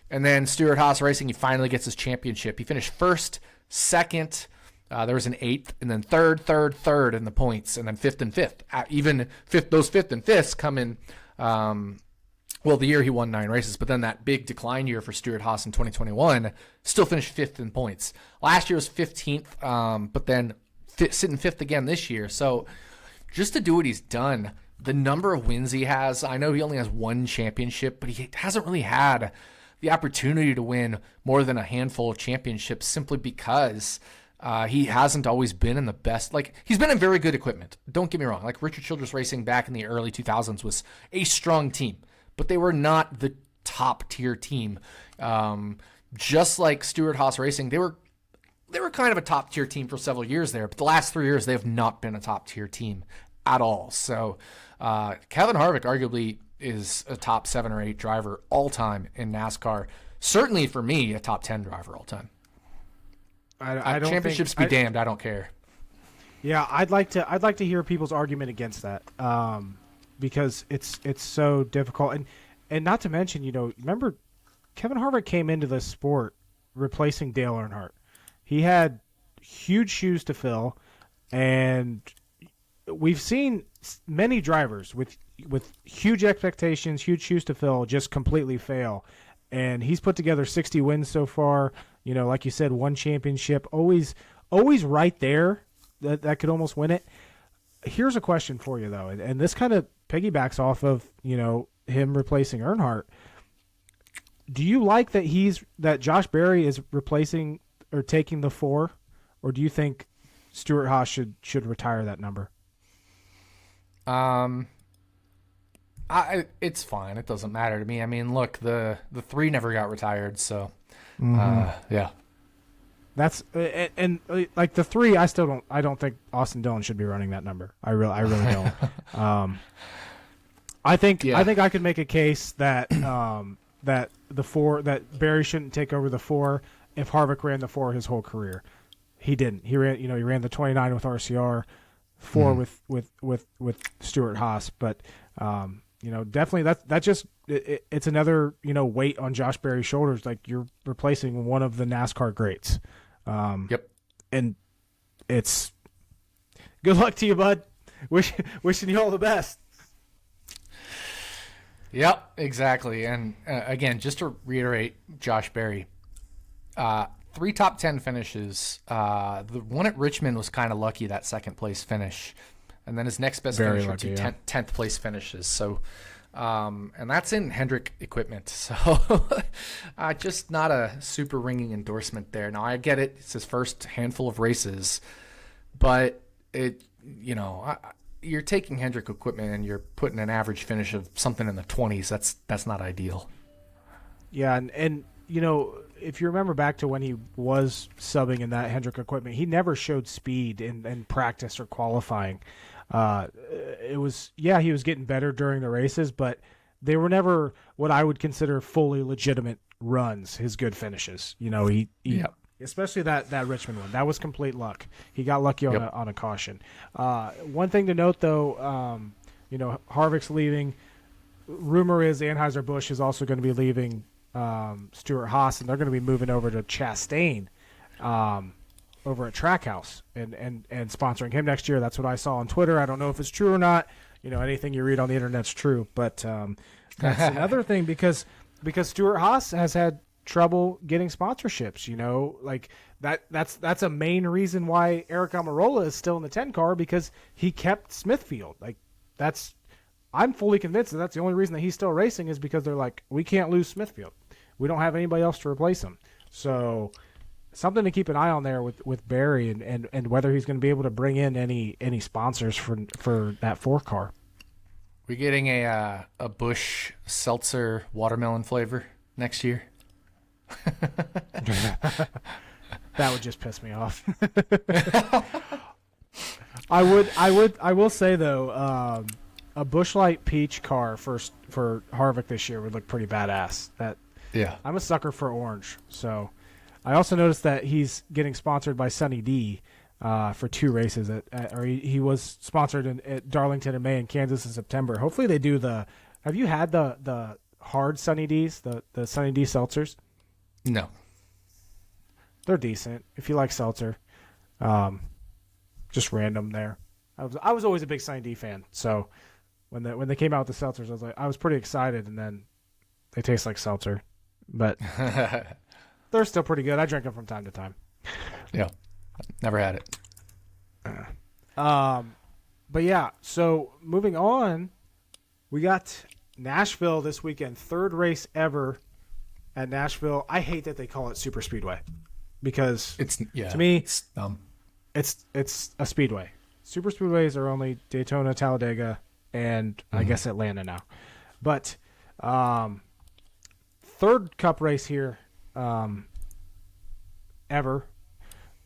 And then Stewart-Haas Racing, he finally gets his championship. He finished first, second, there was an 8th, and then third in the points, and then 5th and 5th. Even those 5th and 5ths come in, the year he won 9 races, but then that big decline year for Stewart-Haas in 2021, still finished 5th in points. Last year was 15th, but then sitting 5th again this year. So just to do what he's done, the number of wins he has, I know he only has 1 championship, but he hasn't really had the opportunity to win more than a handful of championships simply because he hasn't always been in the best. Like, he's been in very good equipment. Don't get me wrong. Like, Richard Childress Racing back in the early 2000s was a strong team, but they were not the top tier team. Just like Stewart-Haas Racing, they were kind of a top tier team for several years there, but the last 3 years they have not been a top tier team at all. So Kevin Harvick arguably is a top 7 or 8 driver all time in NASCAR. Certainly for me, a top 10 driver all time. I don't championships think, be damned. I don't care. Yeah, I'd like to hear people's argument against that, because it's so difficult, and not to mention, remember Kevin Harvick came into this sport replacing Dale Earnhardt. He had huge shoes to fill, and we've seen many drivers with huge expectations, huge shoes to fill, just completely fail. And he's put together 60 wins so far. Like you said, 1 championship, always right there. That could almost win it. Here's a question for you though, and this kind of piggybacks off of him replacing Earnhardt. Do you like that Josh Berry is replacing or taking the 4, or do you think Stewart-Haas should retire that number? It's fine. It doesn't matter to me. I mean, look, the 3 never got retired, so yeah. That's and like the 3, I don't think Austin Dillon should be running that number. I really don't. I think I could make a case that that the 4, that Berry shouldn't take over the 4 if Harvick ran the 4 his whole career. He didn't. He ran the 29 with RCR, 4 with Stewart-Haas, but definitely that's just it's another weight on Josh Berry's shoulders. Like, you're replacing one of the NASCAR greats. Yep. And it's good luck to you, bud. Wishing you all the best. Yep, exactly. And again, just to reiterate, Josh Berry, 3 top 10 finishes. The one at Richmond was kind of lucky, that second place finish. And then his next best finish were 2 10th place finishes. So, and that's in Hendrick equipment. So, just not a super ringing endorsement there. Now, I get it. It's his first handful of races. But, you're taking Hendrick equipment and you're putting an average finish of something in the 20s. That's not ideal. Yeah, and if you remember back to when he was subbing in that Hendrick equipment, he never showed speed in practice or qualifying. He was getting better during the races, but they were never what I would consider fully legitimate runs, his good finishes. Especially that Richmond one. That was complete luck. He got lucky on a caution. One thing to note, though, Harvick's leaving. Rumor is Anheuser-Busch is also going to be leaving Stewart-Haas, and they're going to be moving over to Chastain over at Trackhouse and sponsoring him next year. That's what I saw on Twitter. I don't know if it's true or not. Anything you read on the internet's true. But that's another thing because Stewart-Haas has had trouble getting sponsorships. Like that's a main reason why Eric Almirola is still in the 10 car, because he kept Smithfield. Like, I'm fully convinced that's the only reason that he's still racing, is because they're like, we can't lose Smithfield. We don't have anybody else to replace him. So something to keep an eye on there with Barry and whether he's going to be able to bring in any sponsors for that 4 car. We getting a Busch seltzer watermelon flavor next year? That would just piss me off. I will say though, a Busch Light peach car for Harvick this year would look pretty badass. I'm a sucker for orange, so I also noticed that he's getting sponsored by Sunny D for 2 races he was sponsored at Darlington in May and Kansas in September. Hopefully they do have you had the hard Sunny D's, the Sunny D seltzers? No. They're decent if you like seltzer. Just random there. I was always a big Sunny D fan, so when they came out with the seltzers, I was pretty excited, and then they taste like seltzer, but they're still pretty good. I drink them from time to time. Yeah, never had it. But yeah. So moving on, we got Nashville this weekend, 3rd race ever at Nashville. I hate that they call it Superspeedway because to me it's dumb. It's a speedway. Superspeedways are only Daytona, Talladega, and I guess Atlanta now. But 3rd Cup race here ever.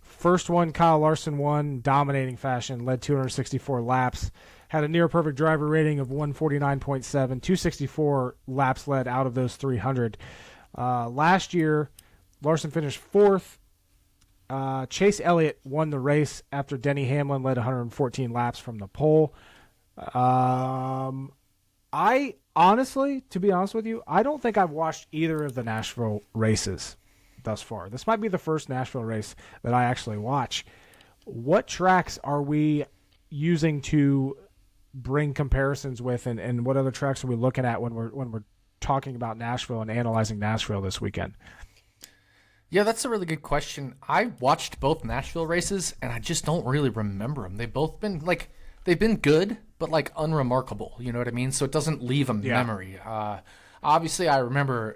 First one, Kyle Larson won, dominating fashion, led 264 laps, had a near perfect driver rating of 149.7, 264 laps led out of those 300. Last year, Larson finished 4th. Chase Elliott won the race after Denny Hamlin led 114 laps from the pole. I honestly, to be honest with you, I don't think I've watched either of the Nashville races thus far. This might be the first Nashville race that I actually watch. What tracks are we using to bring comparisons with, and what other tracks are we looking at when we're talking about Nashville and analyzing Nashville this weekend? Yeah, that's a really good question. I watched both Nashville races, and I just don't really remember them. They've both been they've been good, but unremarkable. You know what I mean? So it doesn't leave a memory. Obviously, I remember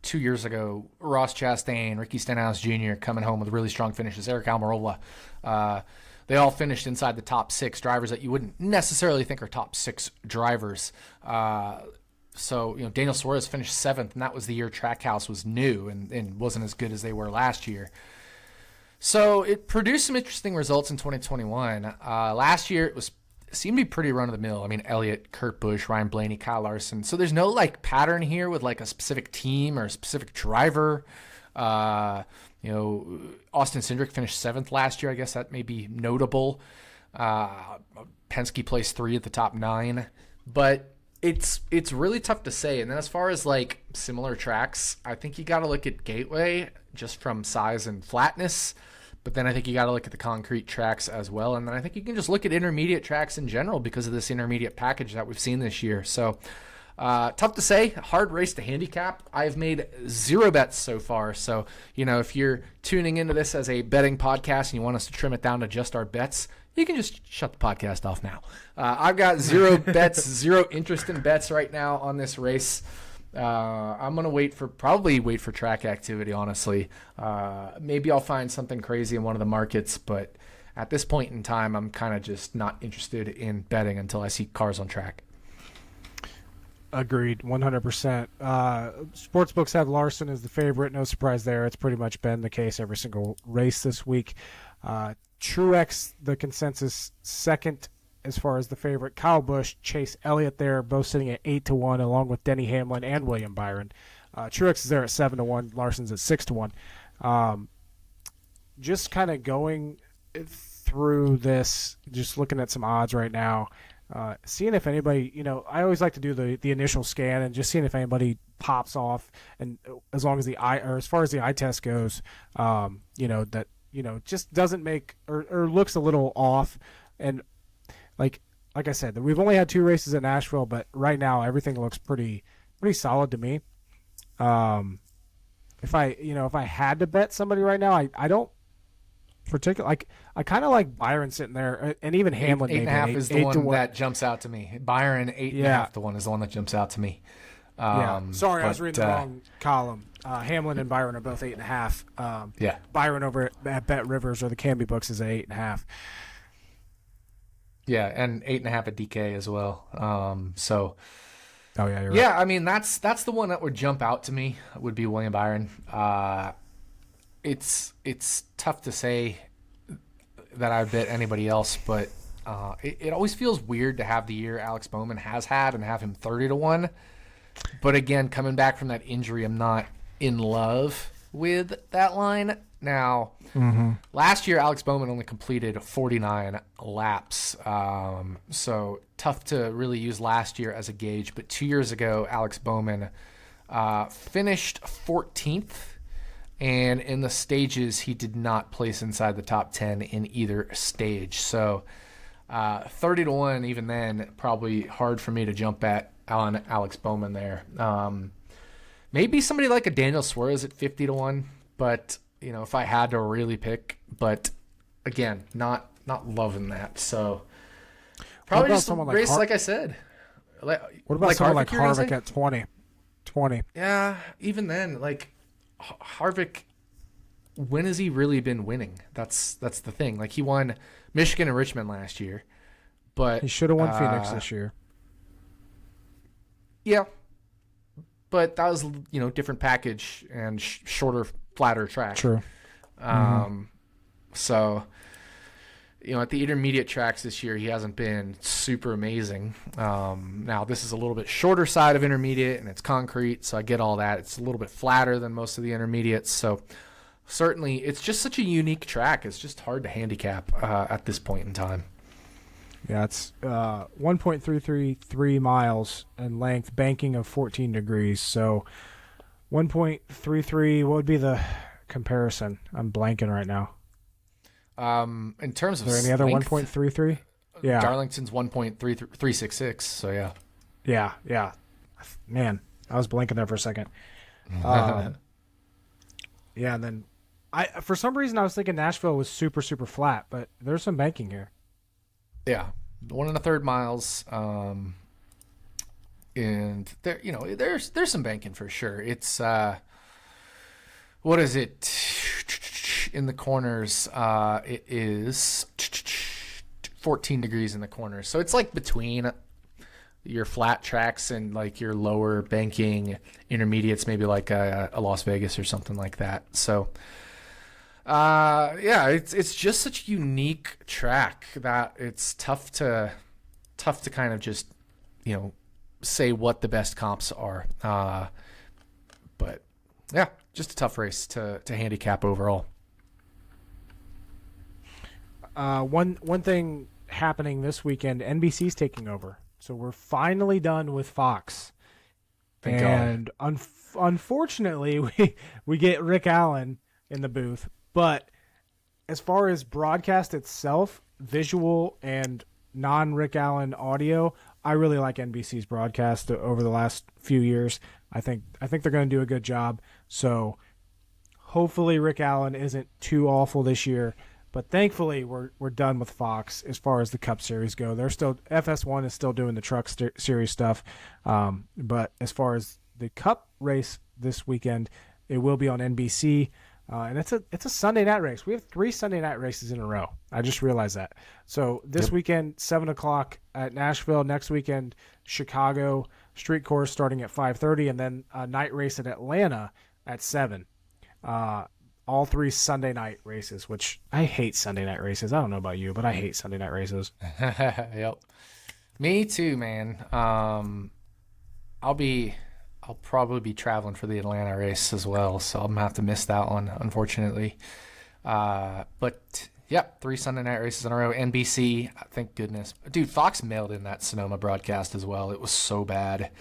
2 years ago, Ross Chastain, Ricky Stenhouse Jr. coming home with really strong finishes. Eric Almirola. They all finished inside the top 6 drivers that you wouldn't necessarily think are top 6 drivers. So, Daniel Suarez finished 7th, and that was the year Trackhouse was new and wasn't as good as they were last year. So it produced some interesting results in 2021. Last year, it seemed to be pretty run-of-the-mill. I mean, Elliott, Kurt Busch, Ryan Blaney, Kyle Larson. So there's no, pattern here with, a specific team or a specific driver. Austin Cindric finished 7th last year. I guess that may be notable. Penske placed 3 at the top 9. But It's really tough to say. And then as far as like similar tracks, I think you got to look at Gateway just from size and flatness. But then I think you got to look at the concrete tracks as well. And then I think you can just look at intermediate tracks in general because of this intermediate package that we've seen this year. So tough to say. Hard race to handicap. I've made 0 bets so far. So, if you're tuning into this as a betting podcast and you want us to trim it down to just our bets, you can just shut the podcast off now. I've got 0 bets, 0 interest in bets right now on this race. I'm going to probably wait for track activity, honestly. Maybe I'll find something crazy in one of the markets, but at this point in time, I'm kind of just not interested in betting until I see cars on track. Agreed, 100%. Sportsbooks have Larson as the favorite. No surprise there. It's pretty much been the case every single race this week. Truex, the consensus second as far as the favorite. Kyle Busch, Chase Elliott there, both sitting at 8-1, along with Denny Hamlin and William Byron. Truex is there at 7-1. Larson's at 6-1. Just kind of going through this, just looking at some odds right now, seeing if anybody, I always like to do the initial scan and just seeing if anybody pops off, and as long as as far as the eye test goes, that just doesn't make or looks a little off. And like I said, we've only had 2 races at Nashville, but right now everything looks pretty solid to me. If I had to bet somebody right now, I don't particularly I kind of like Byron sitting there, and even Hamlin. 8.5 is the one that jumps out to me. Byron 8.5 the one is the one that jumps out to me. Sorry, I was reading the wrong column. Hamlin and Byron are both 8.5. Byron over at Bet Rivers or the Canby books is at 8.5. Yeah, and 8.5 at DK as well. Oh yeah, you're right. Yeah, I mean that's the one that would jump out to me. Would be William Byron. It's tough to say that I bet anybody else, but it always feels weird to have the year Alex Bowman has had and have him 30-1. But again, coming back from that injury, I'm not in love with that line. Now, last year, Alex Bowman only completed 49 laps. So tough to really use last year as a gauge. But 2 years ago, Alex Bowman finished 14th. And in the stages, he did not place inside the top 10 in either stage. So 30-1, even then, probably hard for me to jump on Alex Bowman there. Maybe somebody like a Daniel Suarez at 50-1, but if I had to really pick, but again, not loving that. So probably just someone race like I said. What about someone like Harvick at 20? Yeah, even then, like Harvick, when has he really been winning? That's the thing. Like he won Michigan and Richmond last year, but he should have won Phoenix this year. Yeah, but that was different package and shorter, flatter track. True. So at the intermediate tracks this year, he hasn't been super amazing. Now this is a little bit shorter side of intermediate, and it's concrete, so I get all that. It's a little bit flatter than most of the intermediates, so certainly it's just such a unique track. It's just hard to handicap at this point in time. Yeah, it's 1.333 miles in length, banking of 14 degrees. So 1.33, what would be the comparison? I'm blanking right now. In terms of is there any other 1.33? Yeah. Darlington's 1.366, so yeah. Yeah. Man, I was blanking there for a second. Yeah, and then for some reason I was thinking Nashville was super, super flat, but there's some banking here. Yeah, 1 1/3 miles, and there, there's some banking for sure. It's what is it in the corners? It is 14 degrees in the corners, so it's like between your flat tracks and like your lower banking intermediates, maybe like a Las Vegas or something like that. So. It's just such a unique track that it's tough to kind of just say what the best comps are. But yeah, just a tough race to handicap overall. One thing happening this weekend, NBC's taking over. So we're finally done with Fox. Thank God. Unfortunately, we get Rick Allen in the booth. But as far as broadcast itself, visual and non-Rick Allen audio, I really like NBC's broadcast over the last few years. I think they're going to do a good job. So hopefully Rick Allen isn't too awful this year. But thankfully, we're done with Fox as far as the Cup Series go. They're still FS1 is still doing the Truck Series stuff, but as far as the Cup race this weekend, it will be on NBC, and it's a Sunday night race. We have 3 Sunday night races in a row. I just realized that. So this weekend, 7:00 at Nashville. Next weekend, Chicago Street Course starting at 5:30, and then a night race at Atlanta at 7. All 3 Sunday night races, which I hate Sunday night races. I don't know about you, but I hate Sunday night races. Yep. Me too, man. I'll probably be traveling for the Atlanta race as well, so I'm gonna have to miss that one, unfortunately. But yeah, 3 Sunday night races in a row. NBC, thank goodness. Dude, Fox mailed in that Sonoma broadcast as well. It was so bad.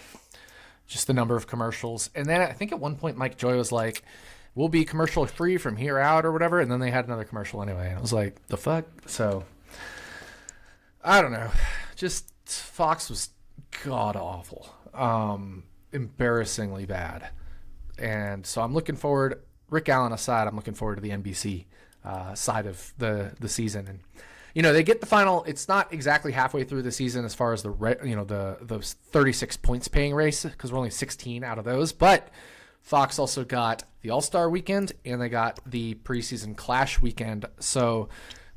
Just the number of commercials. And then I think at one point Mike Joy was like, we'll be commercial free from here out or whatever. And then they had another commercial anyway. I was like, the fuck? So, I don't know. Just Fox was god awful. Embarrassingly bad. And so I'm looking forward, Rick Allen aside, I'm looking forward to the NBC side of the season. And, they get the final, it's not exactly halfway through the season as far as the 36 points paying race, because we're only 16 out of those. But Fox also got the All-Star weekend, and they got the preseason Clash weekend. So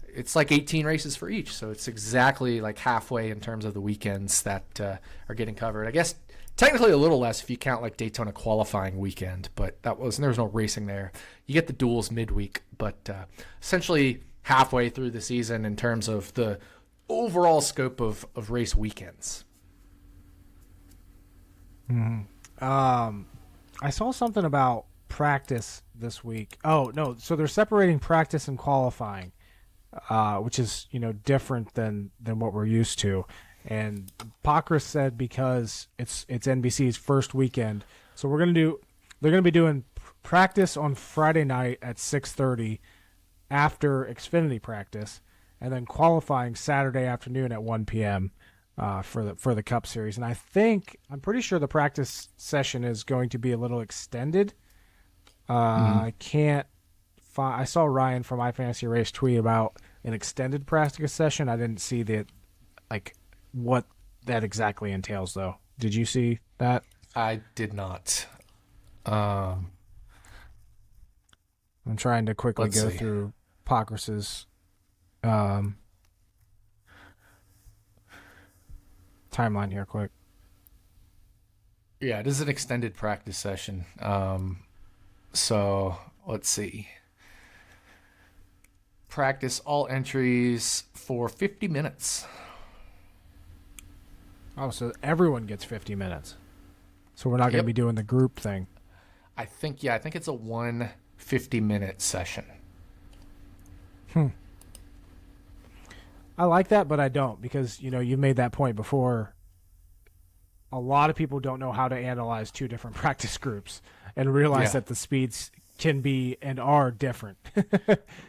it's like 18 races for each. So it's exactly like halfway in terms of the weekends that are getting covered. I guess technically a little less if you count like Daytona qualifying weekend, but there was no racing there. You get the duels midweek, but essentially halfway through the season in terms of the overall scope of race weekends. Mm-hmm. I saw something about practice this week. Oh, no. So they're separating practice and qualifying, which is, different than what we're used to. And Pacris said because it's NBC's first weekend. So they're going to be doing practice on Friday night at 6:30 after Xfinity practice, and then qualifying Saturday afternoon at 1 p.m. For the Cup Series. And I'm pretty sure the practice session is going to be a little extended. I saw Ryan from iFantasy Race tweet about an extended practice session. I didn't see what that exactly entails though. Did you see that? I did not. I'm trying to quickly go through Pacris's timeline here quick. Yeah, it is an extended practice session. So let's see. Practice all entries for 50 minutes. Oh, so everyone gets 50 minutes. So we're not going to be doing the group thing. I think it's a 150-minute session. I like that, but I don't, because you made that point before. A lot of people don't know how to analyze 2 different practice groups and realize that the speeds can be and are different.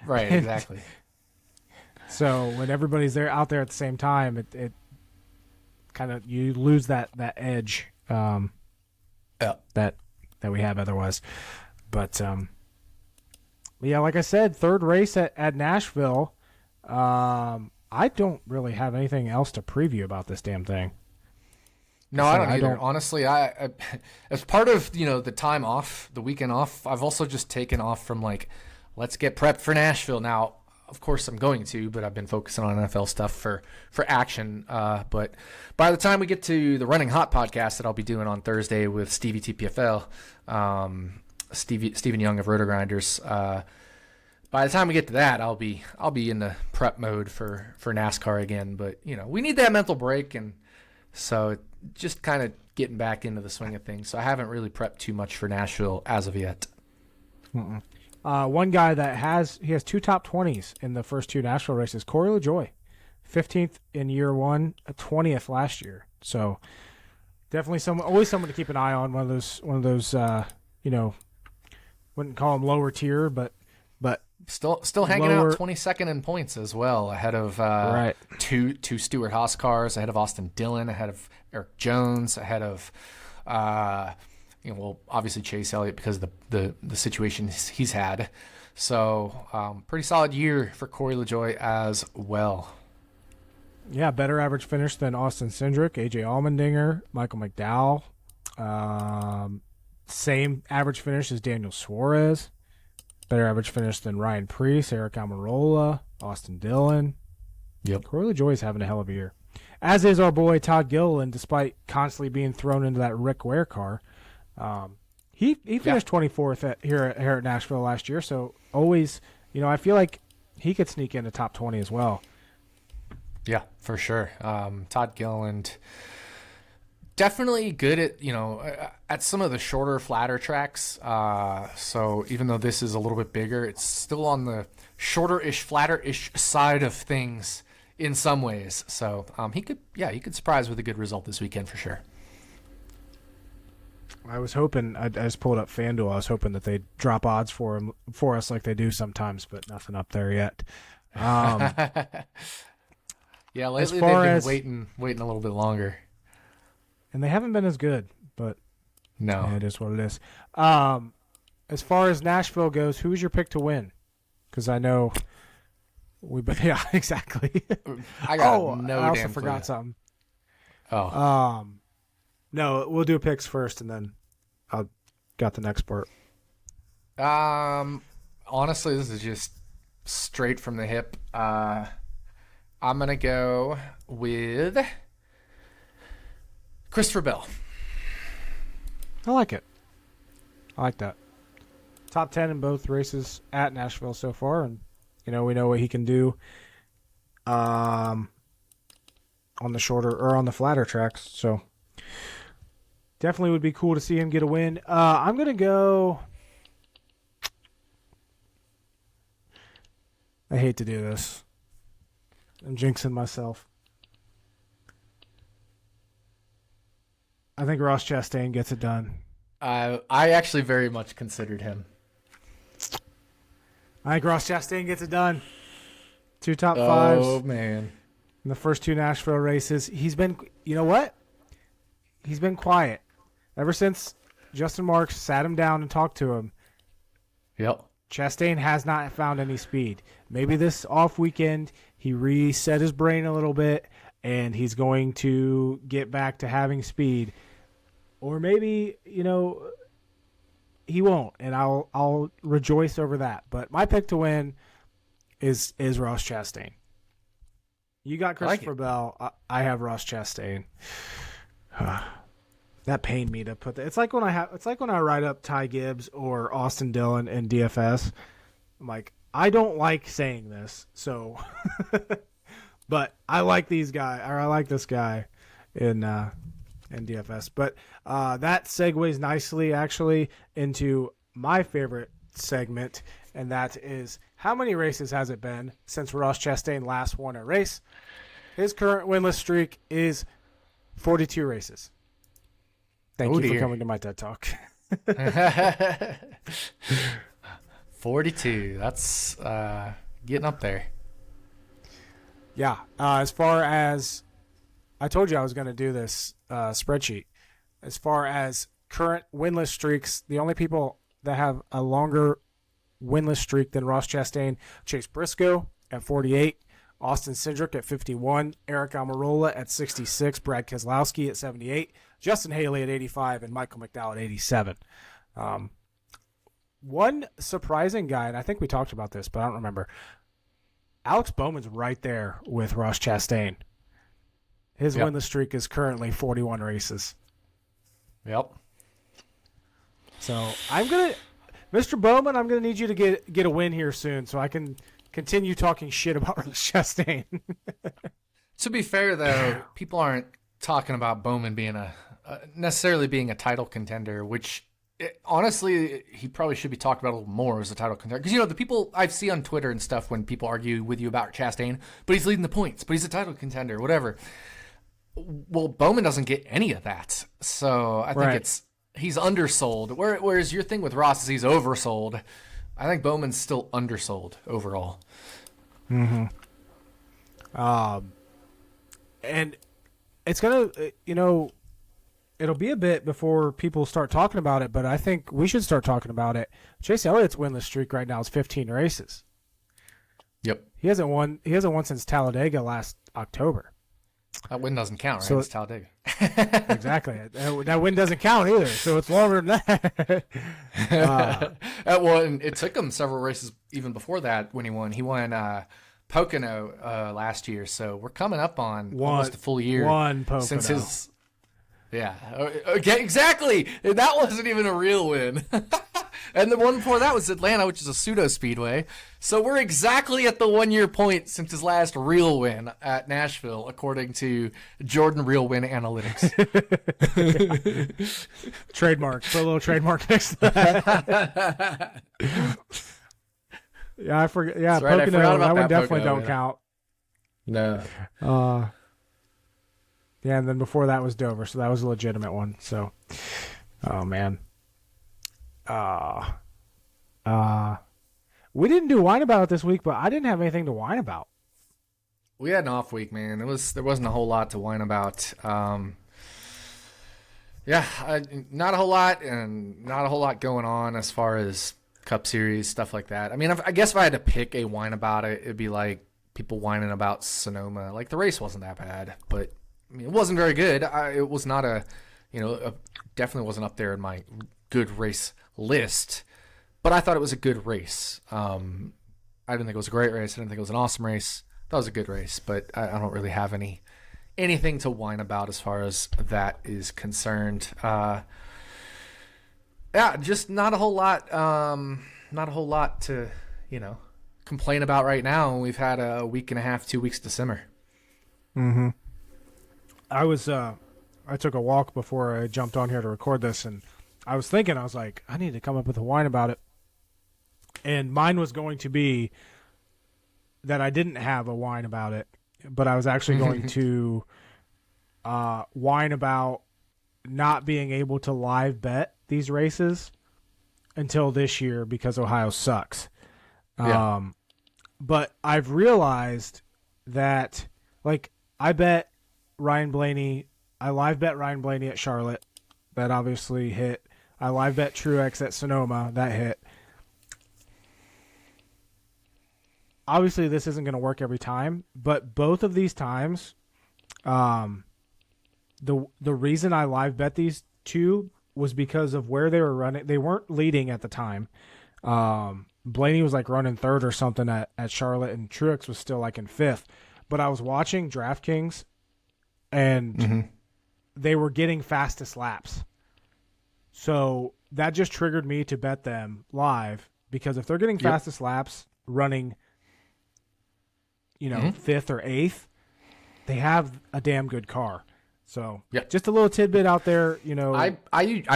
Right, exactly. So when everybody's out there at the same time, it kind of, you lose that edge that we have otherwise. But yeah, like I said, third race at Nashville. I don't really have anything else to preview about this damn thing. No, I don't either. Honestly, I as part of, the time off, the weekend off, I've also just taken off from let's get prepped for Nashville. Now, of course I'm going to, but I've been focusing on NFL stuff for action. But by the time we get to the Running Hot podcast that I'll be doing on Thursday with Stevie TPFL, Stephen Young of RotoGrinders, by the time we get to that, I'll be in the prep mode for NASCAR again. But we need that mental break, and so just kind of getting back into the swing of things. So I haven't really prepped too much for Nashville as of yet. One guy that has 2 top 20s in the first 2 Nashville races, Corey LaJoie, 15th in year 1, 20th last year. So definitely always someone to keep an eye on. One of those wouldn't call him lower tier, but still hanging out 22nd in points as well, ahead of two Stewart-Haas cars, ahead of Austin Dillon, ahead of Eric Jones, ahead of obviously Chase Elliott because of the situation he's had. So pretty solid year for Corey LaJoie as well. Yeah, better average finish than Austin Cindric, AJ Allmendinger, Michael McDowell. Same average finish as Daniel Suarez. Better average finish than Ryan Preece, Eric Almirola, Austin Dillon. Yep. Corey LaJoie is having a hell of a year. As is our boy Todd Gilliland, despite constantly being thrown into that Rick Ware car. He finished 24th here at Nashville last year, so always, I feel like he could sneak into top 20 as well. Yeah, for sure. Todd Gilliland, definitely good at some of the shorter, flatter tracks. So even though this is a little bit bigger, it's still on the shorter-ish, flatter-ish side of things in some ways. So he could surprise with a good result this weekend for sure. I was hoping, I just pulled up FanDuel, I was hoping that they'd drop odds for us like they do sometimes, but nothing up there yet. Yeah, lately they've been waiting a little bit longer. And they haven't been as good, but no, it is what it is. As far as Nashville goes, who's your pick to win? Because I know yeah, exactly. I got I also forgot something. No, we'll do picks first, and then I'll got the next part. Honestly, this is just straight from the hip. I'm gonna go with Christopher Bell. I like it. I like that. Top 10 in both races at Nashville so far, and we know what he can do on the shorter or on the flatter tracks. So definitely would be cool to see him get a win. I'm gonna go. I hate to do this. I'm jinxing myself. I think Ross Chastain gets it done. I actually very much considered him. I think Ross Chastain gets it done. 2 top 5s. Oh, man. In the first 2 Nashville races. He's been, you know what? He's been quiet. Ever since Justin Marks sat him down and talked to him. Yep. Chastain has not found any speed. Maybe this off weekend he reset his brain a little bit and he's going to get back to having speed. Or maybe, he won't, and I'll rejoice over that. But my pick to win is Ross Chastain. You got Christopher Bell. I have Ross Chastain. That pained me to put that. It's like when I write up Ty Gibbs or Austin Dillon in DFS. I'm like, I don't like saying this, so but I like these guys, or I like this guy in DFS. But that segues nicely actually into my favorite segment, and that is how many races has it been since Ross Chastain last won a race? His current winless streak is 42 races. Thank you for coming to my TED Talk. 42. That's getting up there. Yeah. As far as I told you I was going to do this spreadsheet. As far as current winless streaks, the only people that have a longer winless streak than Ross Chastain, Chase Briscoe at 48, Austin Cindric at 51, Eric Almirola at 66, Brad Keselowski at 78, Justin Haley at 85, and Michael McDowell at 87. One surprising guy, and I think we talked about this, but I don't remember. Alex Bowman's right there with Ross Chastain. His winless streak is currently 41 races. Yep. So Mr. Bowman, I'm gonna need you to get a win here soon, so I can continue talking shit about Ross Chastain. To be fair, though, people aren't talking about Bowman being necessarily being a title contender, which honestly he probably should be talked about a little more as a title contender. Because the people I see on Twitter and stuff when people argue with you about Chastain, but he's leading the points, but he's a title contender, whatever. Well, Bowman doesn't get any of that, so I think he's undersold. Whereas your thing with Ross is he's oversold. I think Bowman's still undersold overall. Mm-hmm. And it's gonna, it'll be a bit before people start talking about it, but I think we should start talking about it. Chase Elliott's winless streak right now is 15 races. Yep. He hasn't won since Talladega last October. That win doesn't count, right? So, it's Talladega. Exactly. That win doesn't count either, so it's longer than that. Well, and it took him several races even before that when he won. He won Pocono last year, so we're coming up on almost a full year since his. Yeah, okay, exactly. That wasn't even a real win. And the one before that was Atlanta, which is a pseudo speedway. So we're exactly at the 1 year point since his last real win at Nashville, according to Jordan Real Win Analytics. Trademark. Put a little trademark next to that. Yeah, I forget. Yeah, right, Pocono. That one definitely Pocono, don't count. No. Yeah, and then before that was Dover, so that was a legitimate one. So, oh man. We didn't do whine about it this week, but I didn't have anything to whine about. We had an off week, man. There wasn't a whole lot to whine about. Not a whole lot, and not a whole lot going on as far as Cup Series stuff like that. I mean, I guess if I had to pick a whine about it, it'd be like people whining about Sonoma. Like the race wasn't that bad, but I mean, it wasn't very good. It was not definitely wasn't up there in my good race list, but I thought it was a good race. I didn't think it was a great race. I didn't think it was an awesome race. I thought it was a good race, but I don't really have anything to whine about as far as that is concerned. Just not a whole lot. Not a whole lot to complain about right now. We've had a week and a half, 2 weeks to simmer. Mm-hmm. I took a walk before I jumped on here to record this, and I was thinking, I was like, I need to come up with a whine about it. And mine was going to be that I didn't have a whine about it, but I was actually going to whine about not being able to live bet these races until this year because Ohio sucks. Yeah. But I've realized that, like, I bet Ryan Blaney. I live bet Ryan Blaney at Charlotte. That obviously hit. I live bet Truex at Sonoma. That hit. Obviously, this isn't going to work every time, but both of these times, the reason I live bet these two was because of where they were running. They weren't leading at the time. Blaney was like running third or something at Charlotte, and Truex was still like in fifth. But I was watching DraftKings, and they were getting fastest laps. So that just triggered me to bet them live, because if they're getting fastest laps running, fifth or eighth, they have a damn good car. So just a little tidbit out there, I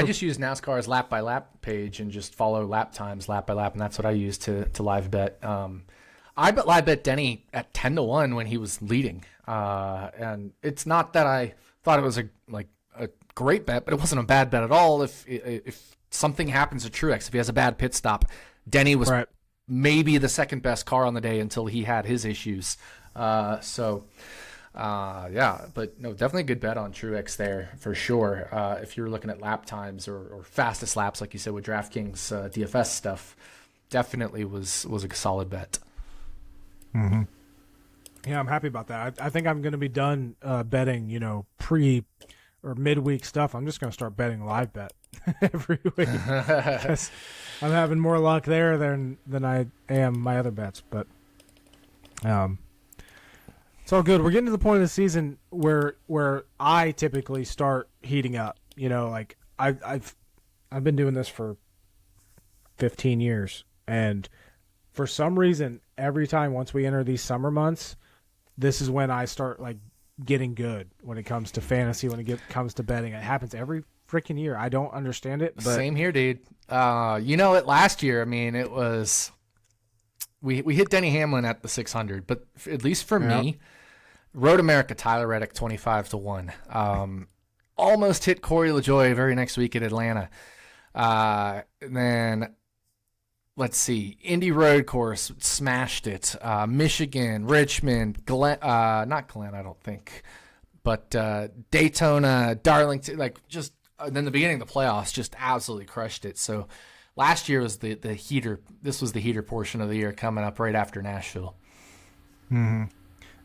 just use NASCAR's lap by lap page and just follow lap times lap by lap, and that's what I use to live bet. I live bet Denny at 10-1 when he was leading, and it's not that I thought it was a great bet, but it wasn't a bad bet at all. If something happens to Truex, if he has a bad pit stop, Denny was maybe the second best car on the day until he had his issues. But no, definitely a good bet on Truex there for sure. If you're looking at lap times or fastest laps, like you said with DraftKings DFS stuff, definitely was a solid bet. Mm-hmm. Yeah, I'm happy about that. I think I'm going to be done betting, pre or midweek stuff. I'm just going to start betting live bet every week. I'm having more luck there than I am my other bets, but it's all good. We're getting to the point of the season where I typically start heating up. Like I've been doing this for 15 years, and for some reason, every time once we enter these summer months, this is when I start like getting good when it comes to fantasy, when it comes to betting. It happens every freaking year. I don't understand it. But same here, dude. Last year, I mean, it was we hit Denny Hamlin at the 600, but at least for me, Road America, Tyler Reddick, 25-1. Almost hit Corey LaJoie very next week at Atlanta. And then, let's see, Indy Road Course smashed it. Michigan, Richmond, not Glen, I don't think, but Daytona, Darlington, then the beginning of the playoffs just absolutely crushed it. So last year was the heater. This was the heater portion of the year coming up right after Nashville. Mm-hmm.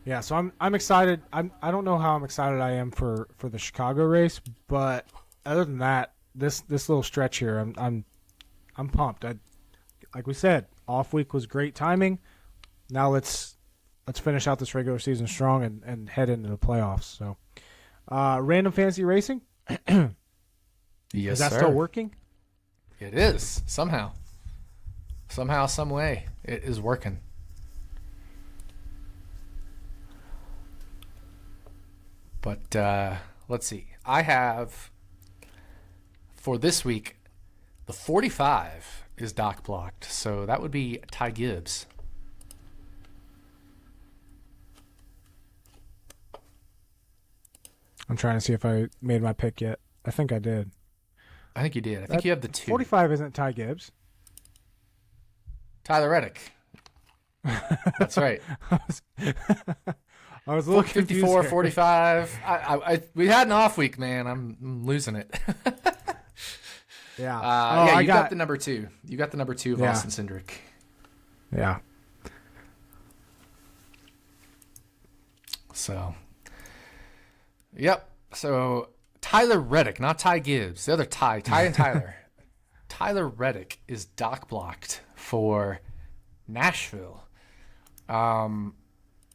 Yeah, so I'm excited. I don't know how I'm excited I am for the Chicago race, but other than that, this little stretch here, I'm pumped. Like we said, off week was great timing. Now let's finish out this regular season strong and head into the playoffs. So, random fantasy racing. Yes, is that sir. Still working? It is somehow, some way, it is working. But let's see. I have, for this week, the 45 is doc blocked. So that would be Ty Gibbs. I'm trying to see if I made my pick yet. I think I did. I think you did. I think you have the 2. 45 isn't Ty Gibbs. Tyler Reddick. That's right. I was a little 54, 45. We had an off week, man. I'm losing it. Yeah. You got the number 2. You got the number 2 of Austin Cindric. Yeah. So, yep. So Tyler Reddick, not Ty Gibbs. The other Ty and Tyler. Tyler Reddick is doc blocked for Nashville.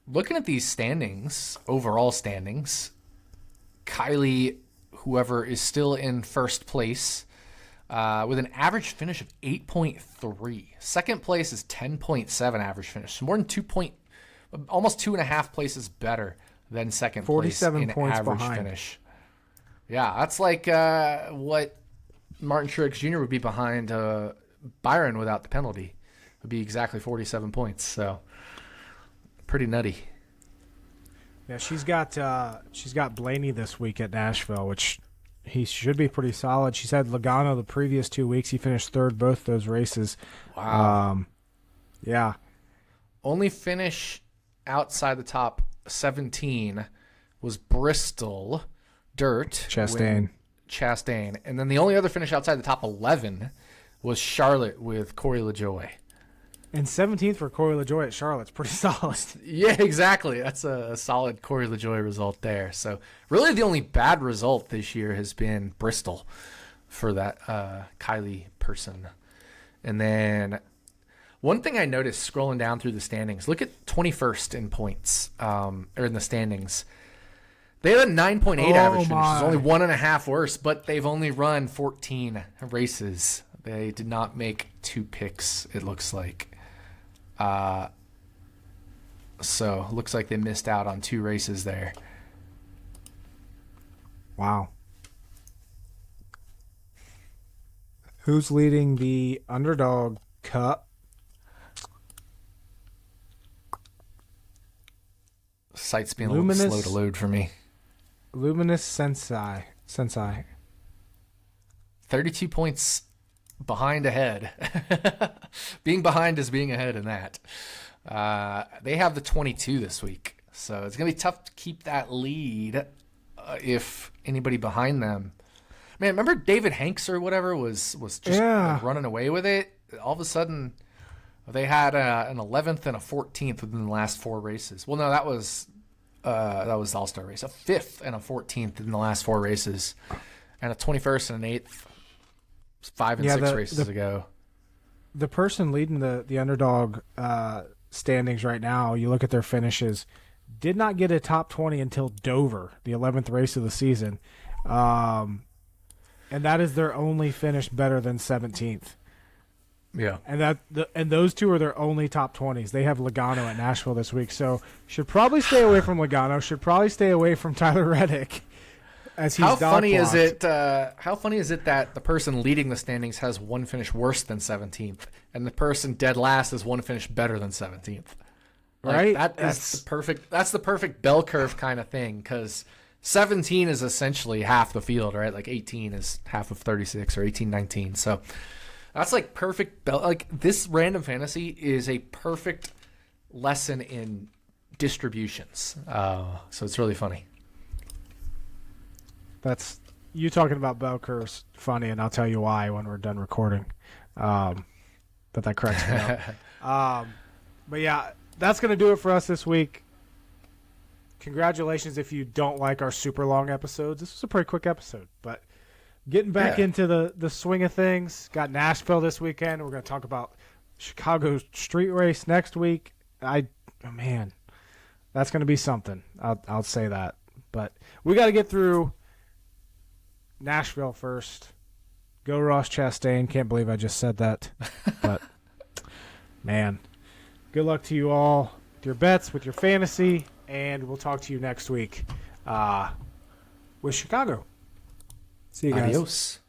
Looking at these standings, overall standings, Kylie, whoever, is still in first place with an average finish of 8.3. Second place is 10.7 average finish. So more than almost 2.5 places better than second place 47 in points average behind. finish. Yeah, that's like what Martin Truex Jr. would be behind Byron without the penalty. It would be exactly 47 points. So pretty nutty. Yeah, she's got Blaney this week at Nashville, which he should be pretty solid. She's had Logano the previous 2 weeks. He finished third both those races. Wow. Yeah. Only finish outside the top 17 was Bristol Dirt. Chastain. And then the only other finish outside the top 11 was Charlotte with Corey LaJoie. And 17th for Corey LaJoie at Charlotte's pretty solid. Yeah, exactly. That's a solid Corey LaJoie result there. So really the only bad result this year has been Bristol for that Kylie person. And then one thing I noticed scrolling down through the standings, look at 21st in points, or in the standings. They have a 9.8 average finish. It's only 1.5 worse, but they've only run 14 races. They did not make 2 picks, it looks like. So looks like they missed out on 2 races there. Wow. Who's leading the Underdog Cup? Site's being a little slow to load for me. Luminous Sensei. 32 points behind ahead. Being behind is being ahead in that. They have the 22 this week. So it's going to be tough to keep that lead if anybody behind them. Man, remember David Hanks or whatever was just running away with it? All of a sudden, they had an 11th and a 14th within the last 4 races. Well, no, that was the All-Star race. A 5th and a 14th in the last 4 races. And a 21st and an 8th 5 and 6 races ago. The person leading the Underdog standings right now, you look at their finishes, did not get a top 20 until Dover, the 11th race of the season. And that is their only finish better than 17th. Yeah. And those 2 are their only top 20s. They have Logano at Nashville this week, so should probably stay away from Logano, should probably stay away from Tyler Reddick. How funny is it that the person leading the standings has 1 finish worse than 17th, and the person dead last is 1 finish better than 17th? right? That's the perfect bell curve kind of thing, because 17 is essentially half the field, right? Like 18 is half of 36 or 18-19. So that's like perfect bell. Like this random fantasy is a perfect lesson in distributions. So it's really funny. That's you talking about bell curves funny, and I'll tell you why when we're done recording. But that cracks me up. But yeah, that's going to do it for us this week. Congratulations if you don't like our super long episodes. This was a pretty quick episode, but getting back into the swing of things. Got Nashville this weekend. We're going to talk about Chicago street race next week. Man, that's going to be something. I'll say that. But we got to get through Nashville first. Go Ross Chastain. Can't believe I just said that. But, man, good luck to you all with your bets, with your fantasy, and we'll talk to you next week with Chicago. See you guys. Adios.